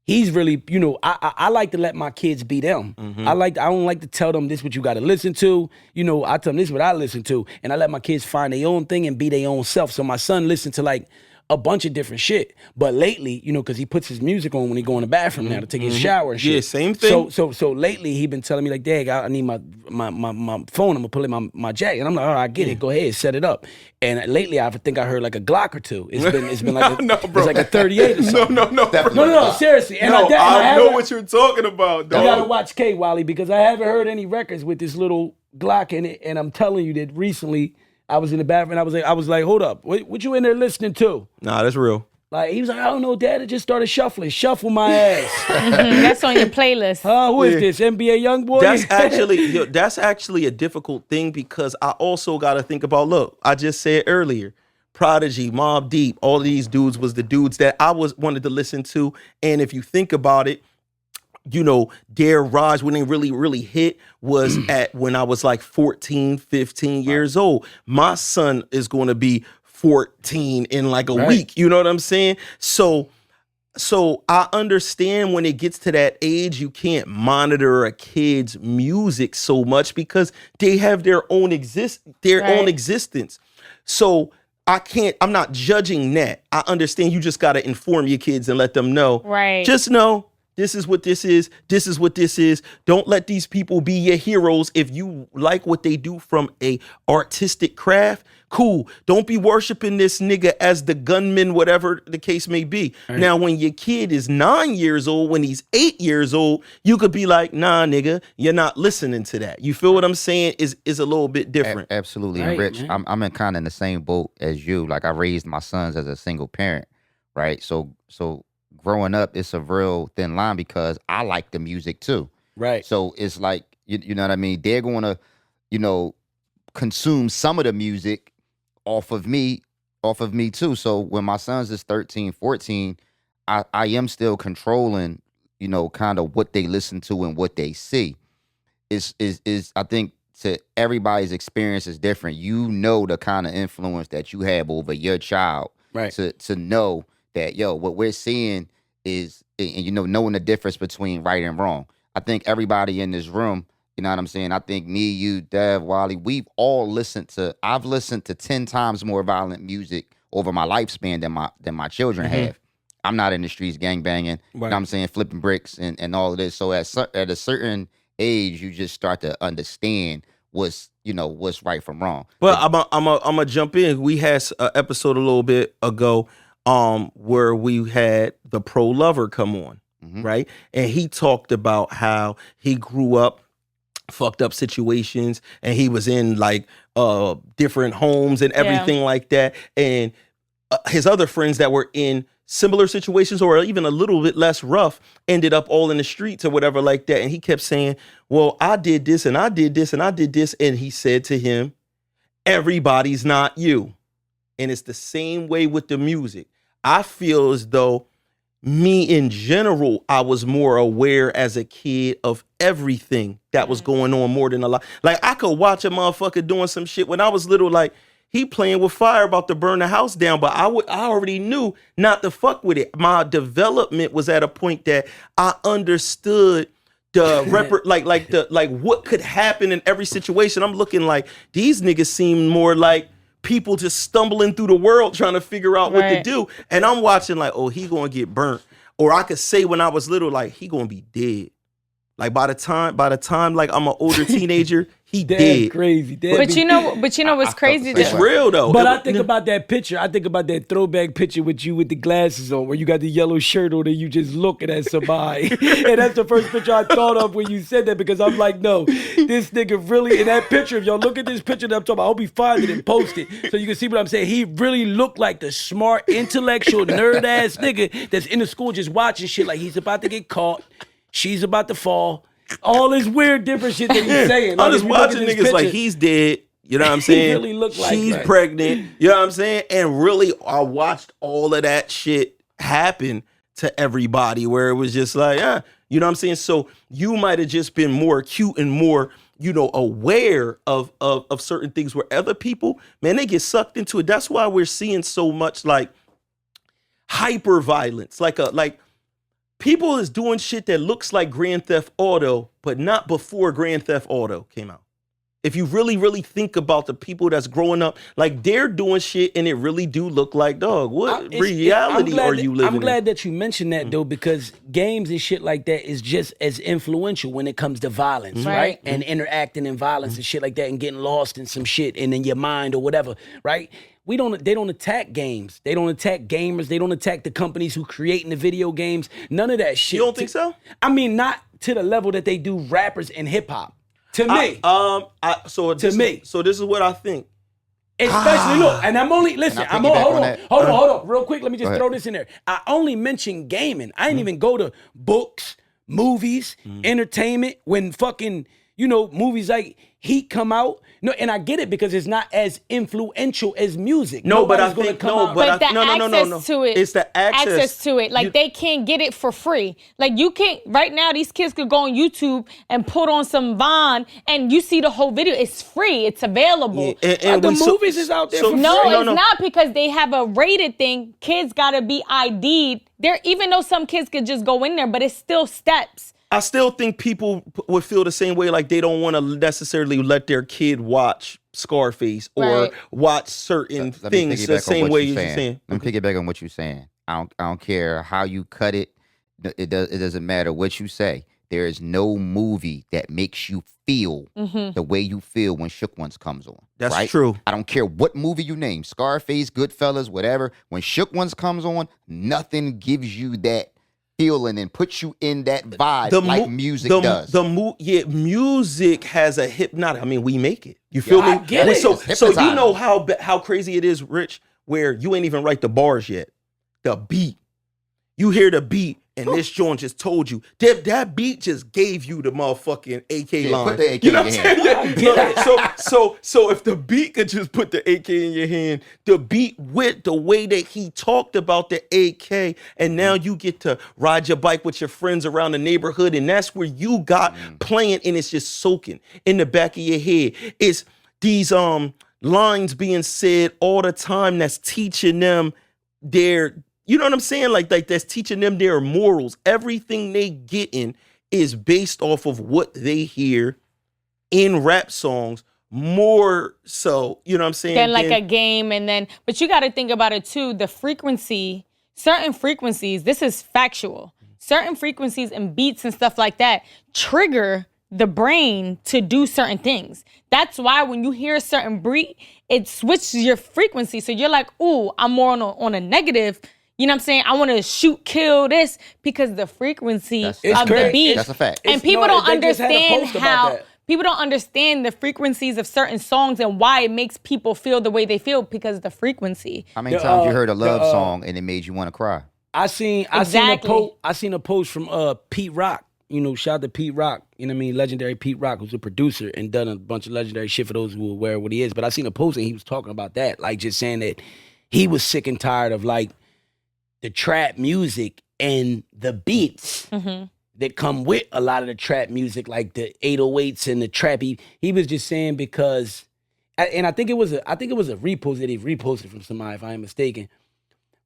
He's really, you know, I like to let my kids be them. I don't like to tell them this what you got to listen to. You know, I tell them this is what I listen to, and I let my kids find their own thing and be their own self. So my son listens to like a bunch of different shit. But lately, you know, because he puts his music on when he go in the bathroom now to take his shower and shit. Yeah, same thing. So lately he been telling me like, Dad, I need my phone. I'm gonna pull in my jacket, and I'm like, all right, I get it. Go ahead, set it up. And lately I think I heard like a Glock or two. It's been like No, bro. it's like a 38 or something. No, bro. No, seriously. And No, I I haven't- know what you're talking about, You dog. gotta watch K, Wally, because I haven't heard any records with this little Glock in it. And I'm telling you that recently I was in the bathroom and I was like, hold up, what you in there listening to? Nah, that's real. Like, he was like, I don't know, Dad. I just started shuffling. Shuffle my ass. That's on your playlist. Who is this? NBA Youngboy? That's actually a difficult thing, because I also got to think about, look, I just said earlier, Prodigy, Mobb Deep, all of these dudes was the dudes that I wanted to listen to. And if you think about it, you know, Dare Raj, when they really hit was when I was like 14, 15 years old. My son is going to be 14 in like a week. You know what I'm saying? So So I understand when it gets to that age, you can't monitor a kid's music so much because they have their own existence. So I'm not judging that. I understand you just got to inform your kids and let them know. Right. Just know this is what this is. This is what this is. Don't let these people be your heroes. If you like what they do from a artistic craft, cool. Don't be worshiping this nigga as the gunman, whatever the case may be. Right. Now, when your kid is 9 years old, when he's 8 years old, you could be like, nah, nigga, you're not listening to that. You feel what I'm saying? Is a little bit different. Absolutely. Right, and Rich, I'm in kind of in the same boat as you. Like, I raised my sons as a single parent, right? So growing up, it's a real thin line because I like the music too. Right. So it's like, you know what I mean? They're going to, consume some of the music off of me too. So when my sons is 13, 14, I am still controlling, kind of what they listen to and what they see. Is I think to everybody's experience is different. You know the kind of influence that you have over your child. Right. To know that, what we're seeing is, and knowing the difference between right and wrong. I think everybody in this room, you know what I'm saying? I think me, you, Dev, Wally, I've listened to 10 times more violent music over my lifespan than my children have. I'm not in the streets gangbanging, you know what I'm saying, flipping bricks and all of this. So at a certain age, you just start to understand what's right from wrong. Well, I'm a jump in. We had an episode a little bit ago where we had the pro lover come on, right? And he talked about how he grew up fucked up situations and he was in like different homes and everything like that. And his other friends that were in similar situations or even a little bit less rough ended up all in the streets or whatever like that. And he kept saying, well, I did this and I did this and I did this. And he said to him, everybody's not you. And it's the same way with the music. I feel as though me in general, I was more aware as a kid of everything that was going on more than a lot. Like I could watch a motherfucker doing some shit when I was little, like he playing with fire about to burn the house down, but I already knew not to fuck with it. My development was at a point that I understood the like what could happen in every situation. I'm looking like these niggas seem more like people just stumbling through the world trying to figure out what to do. And I'm watching like, oh, he gonna get burnt. Or I could say when I was little, like, he gonna be dead. Like by the time like I'm an older teenager, he dead. Crazy. But you know what's crazy? It's real though. But I think about that picture. I think about that throwback picture with you with the glasses on, where you got the yellow shirt on and you just looking at somebody. And that's the first picture I thought of when you said that, because I'm like, no, this nigga really, in that picture, if y'all look at this picture that I'm talking about, I hope he finds it and post it so you can see what I'm saying. He really looked like the smart, intellectual, nerd-ass nigga that's in the school just watching shit like he's about to get caught. She's about to fall. All this weird different shit that he's saying. I'm just watching niggas picture, like he's dead. You know what I'm saying? He really looked like she's pregnant. You know what I'm saying? And really, I watched all of that shit happen to everybody where it was just like, you know what I'm saying? So you might have just been more acute and more, aware of certain things where other people, man, they get sucked into it. That's why we're seeing so much like hyper violence, like people is doing shit that looks like Grand Theft Auto, but not before Grand Theft Auto came out. If you really, really think about the people that's growing up, like they're doing shit and it really do look like, dog, what reality are you living in? I'm glad that you mentioned that though, because games and shit like that is just as influential when it comes to violence, right? And interacting in violence and shit like that and getting lost in some shit and in your mind or whatever, right? They don't attack games. They don't attack gamers. They don't attack the companies who creating the video games. None of that shit. You don't think so? I mean, not to the level that they do rappers and hip hop. To me. So this is what I think. Especially, look, and I'm only, listen, hold on. Real quick, let me just throw this in there. I only mention gaming. I didn't even go to books, movies, entertainment, when fucking, movies like Heat come out. No, and I get it because it's not as influential as music. No, but I Nobody's gonna think come no, out. but the access to it. It's the access to it. Like they can't get it for free. Like you can't right now. These kids could go on YouTube and put on some Vaughn, and you see the whole video. It's free. It's available. Yeah, and the we- movies is out there. so- for No, free. it's not because they have a rated thing. Kids gotta be ID'd. There, even though some kids could just go in there, but it's still steps. I still think people would feel the same way, like they don't want to necessarily let their kid watch Scarface or Right. watch certain Let me things the piggyback on same what way you're you're saying. Let me piggyback on what you're saying. I don't care how you cut it. It doesn't matter what you say. There is no movie that makes you feel the way you feel when Shook Ones comes on. That's right? true. I don't care what movie you name, Scarface, Goodfellas, whatever. When Shook Ones comes on, nothing gives you that feeling and puts you in that vibe like music does. Music has a hypnotic. I mean, we make it. You feel me? I get it. So It's you hypnotizing. know how crazy it is, Rich, where you ain't even write the bars yet. The beat. You hear the beat, and this joint just told you that beat just gave you the motherfucking AK line. Put the AK You know in what your I'm hand. saying? So if the beat could just put the AK in your hand, the beat with the way that he talked about the AK, and now you get to ride your bike with your friends around the neighborhood, and that's where you got playing, and it's just soaking in the back of your head. It's these lines being said all the time that's teaching them their, you know what I'm saying? Like that's teaching them their morals. Everything they getting is based off of what they hear in rap songs, more so, you know what I'm saying? Then like a game, but you got to think about it too. The frequency, certain frequencies. This is factual. Certain frequencies and beats and stuff like that trigger the brain to do certain things. That's why when you hear a certain beat, it switches your frequency. So you're like, ooh, I'm more on a negative. You know what I'm saying? I want to shoot, kill this because the frequency of the crazy. beat. That's a fact. And people no, don't they just had a understand post about how that. people don't understand the frequencies of certain songs and why it makes people feel the way they feel because of the frequency. How many The, times you heard a love the, song and it made you want to cry? I seen Exactly. I seen a post from Pete Rock. Shout out to Pete Rock. You know what I mean? Legendary Pete Rock, who's a producer and done a bunch of legendary shit for those who are aware of what he is. But I seen a post and he was talking about that, like just saying that he was sick and tired of like the trap music and the beats that come with a lot of the trap music, like the 808s and the trap. He was just saying because, and I think it was a repost that he reposted from somebody, if I ain't mistaken,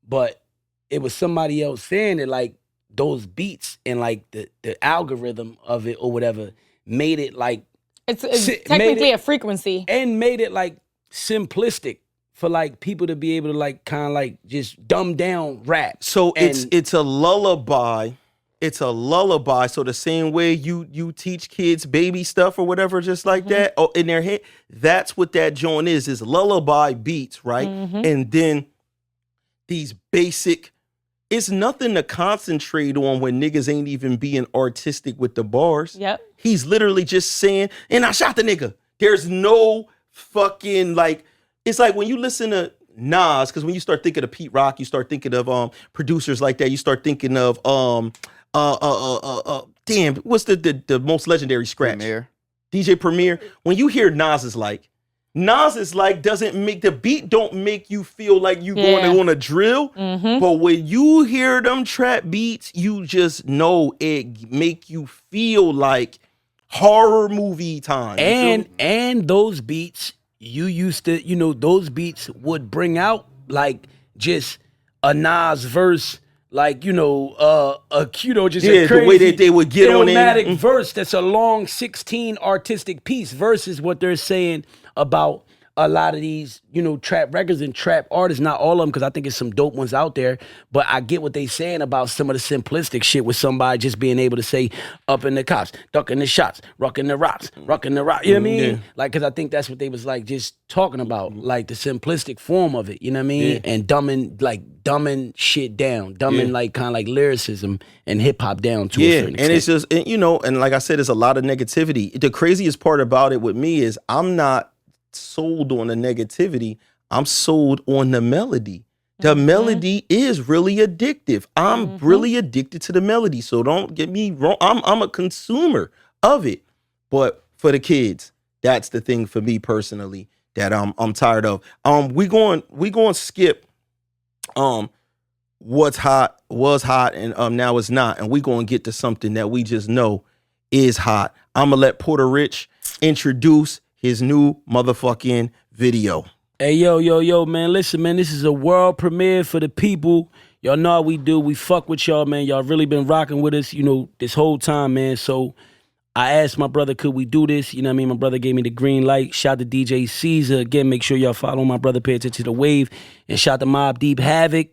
but it was somebody else saying that like those beats and like the algorithm of it or whatever made it like It's made technically it- a frequency. and made it like simplistic for like people to be able to like kind of like just dumb down rap. So And- it's a lullaby. It's a lullaby. So the same way you teach kids baby stuff or whatever, just like that, or in their head, that's what that joint is lullaby beats, right? And then these basic, it's nothing to concentrate on when niggas ain't even being artistic with the bars. Yep. He's literally just saying, and I shot the nigga. There's no fucking like, it's like when you listen to Nas, because when you start thinking of Pete Rock, you start thinking of producers like that. You start thinking of damn, what's the most legendary scratch? Premier. DJ Premier. When you hear Nas is like doesn't make the beat don't make you feel like you going on a drill. But when you hear them trap beats, you just know it make you feel like horror movie time. You feel me? And those beats, you used to, those beats would bring out like just a Nas verse, like, just a Yeah, crazy the way that they would get on in. illmatic verse that's a long 16 artistic piece versus what they're saying about a lot of these, trap records and trap artists. Not all of them, because I think there's some dope ones out there. But I get what they saying about some of the simplistic shit with somebody just being able to say, up in the cops, ducking the shots, rocking the rocks, rocking the rock. You know what I mean? Yeah. Like, because I think that's what they was like just talking about, like the simplistic form of it. You know what I mean? And dumbing shit down, dumbing like kind of like lyricism and hip hop down to a certain extent. And it's just, and like I said, there's a lot of negativity. The craziest part about it with me is I'm not sold on the negativity. I'm sold on the melody. The melody is really addictive. I'm really addicted to the melody. So don't get me wrong. I'm a consumer of it. But for the kids. That's the thing for me personally that I'm tired of. We going to skip what's hot was hot and now it's not, and we going to get to something that we just know is hot. I'm gonna let Porter Rich introduce his new motherfucking video. Hey, yo, man, listen, man, this is a world premiere for the people. Y'all know how we do. We fuck with y'all, man. Y'all really been rocking with us, this whole time, man. So I asked my brother, could we do this? You know what I mean? My brother gave me the green light. Shout to DJ Caesar. Again, make sure y'all follow my brother, pay attention to the wave. And shout to Mobb Deep Havoc.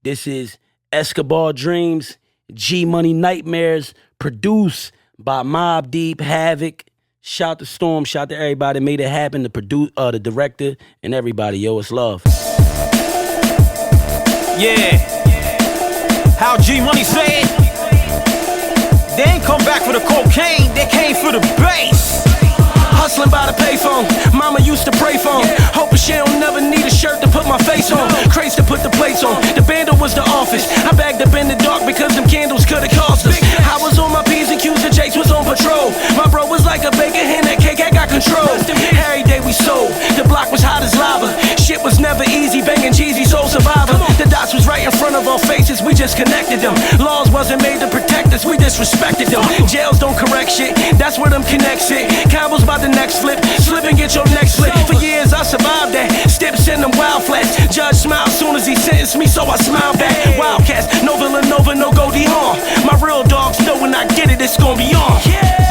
This is Escobar Dreams, G Money Nightmares, produced by Mobb Deep Havoc. Shout to Storm, shout to everybody that made it happen, the director, and everybody. Yo, it's love. Yeah. How G Money say it? They ain't come back for the cocaine, they came for the bass. Hustling by the payphone, mama used to pray for him. Hoping she don't never need a shirt to put my face on. Crates to put the plates on, the bando was the office. I bagged up in the dark because them candles could've cost us. I was on my P's and Q's and Jakes was on patrol. My bro was like a bacon hen, that cake I got control. Every day we sold, the block was hot as lava. Shit was never easy, banging cheesy, soul survivor. The dots was right in front of our faces, we just connected them. Laws wasn't made to protect us, we disrespected them. Jails don't correct shit, that's where them connects it. Combos by the next flip, slip and get your neck slit. For years I survived that, steps in them wild flats. Judge smiled soon as he sentenced me, so I smiled back. Wildcats, no Villanova, no Goldie Hawn. My real dogs know when I get it, it's gonna be on.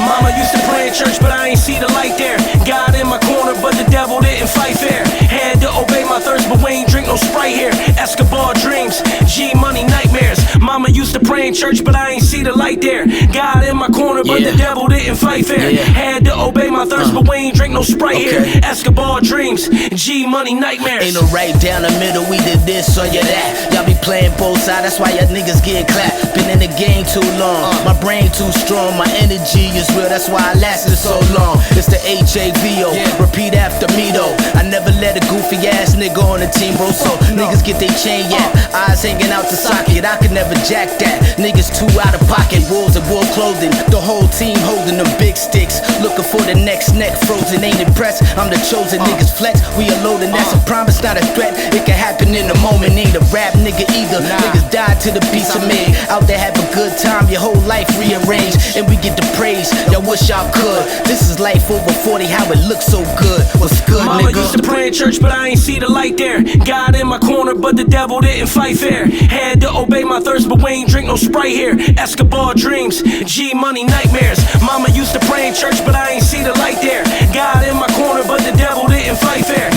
Mama used to pray in church, but I ain't see the light there. God in my corner, but the devil didn't fight fair. Had to obey my thirst, but we ain't drink no Sprite here. Escobar Dreams, G Money Nightmares. Mama used to pray in church, but I ain't see the light there. God in my corner, but the devil didn't fight fair. Had to obey my thirst, but we ain't drink no Sprite here. Escobar Dreams, G Money Nightmares. Ain't no right down the middle, we did this or you that. Y'all be playing both sides, that's why y'all niggas get clapped. Been in the game too long, my brain too strong, my energy is real, that's why I lasted so long. It's the HAVO, repeat after me though. I never let a goofy ass nigga on the team, bro. So niggas get they chain eyes hanging out the socket. I could never jack that. Niggas too out of pocket, wolves and wolf clothing. The whole team holding them big sticks, looking for the next neck frozen. Ain't impressed, I'm the chosen. Niggas flex, we are loading. That's a promise, not a threat. It can happen in the moment. Ain't a rap nigga either. Niggas die to the beats I made. Out there have a good time, your whole life rearranged, and we get the praise. Y'all wish y'all could. This is life over 40, how it looks so good. What's good, Mama nigga? used to pray in church, but I ain't see the light there. God in my corner, but the devil didn't fight fair. Had to obey my thirst, but we ain't drink no Sprite here. Escobar Dreams, G Money Nightmares. Mama used to pray in church, but I ain't see the light there. God in my corner, but the devil didn't fight fair.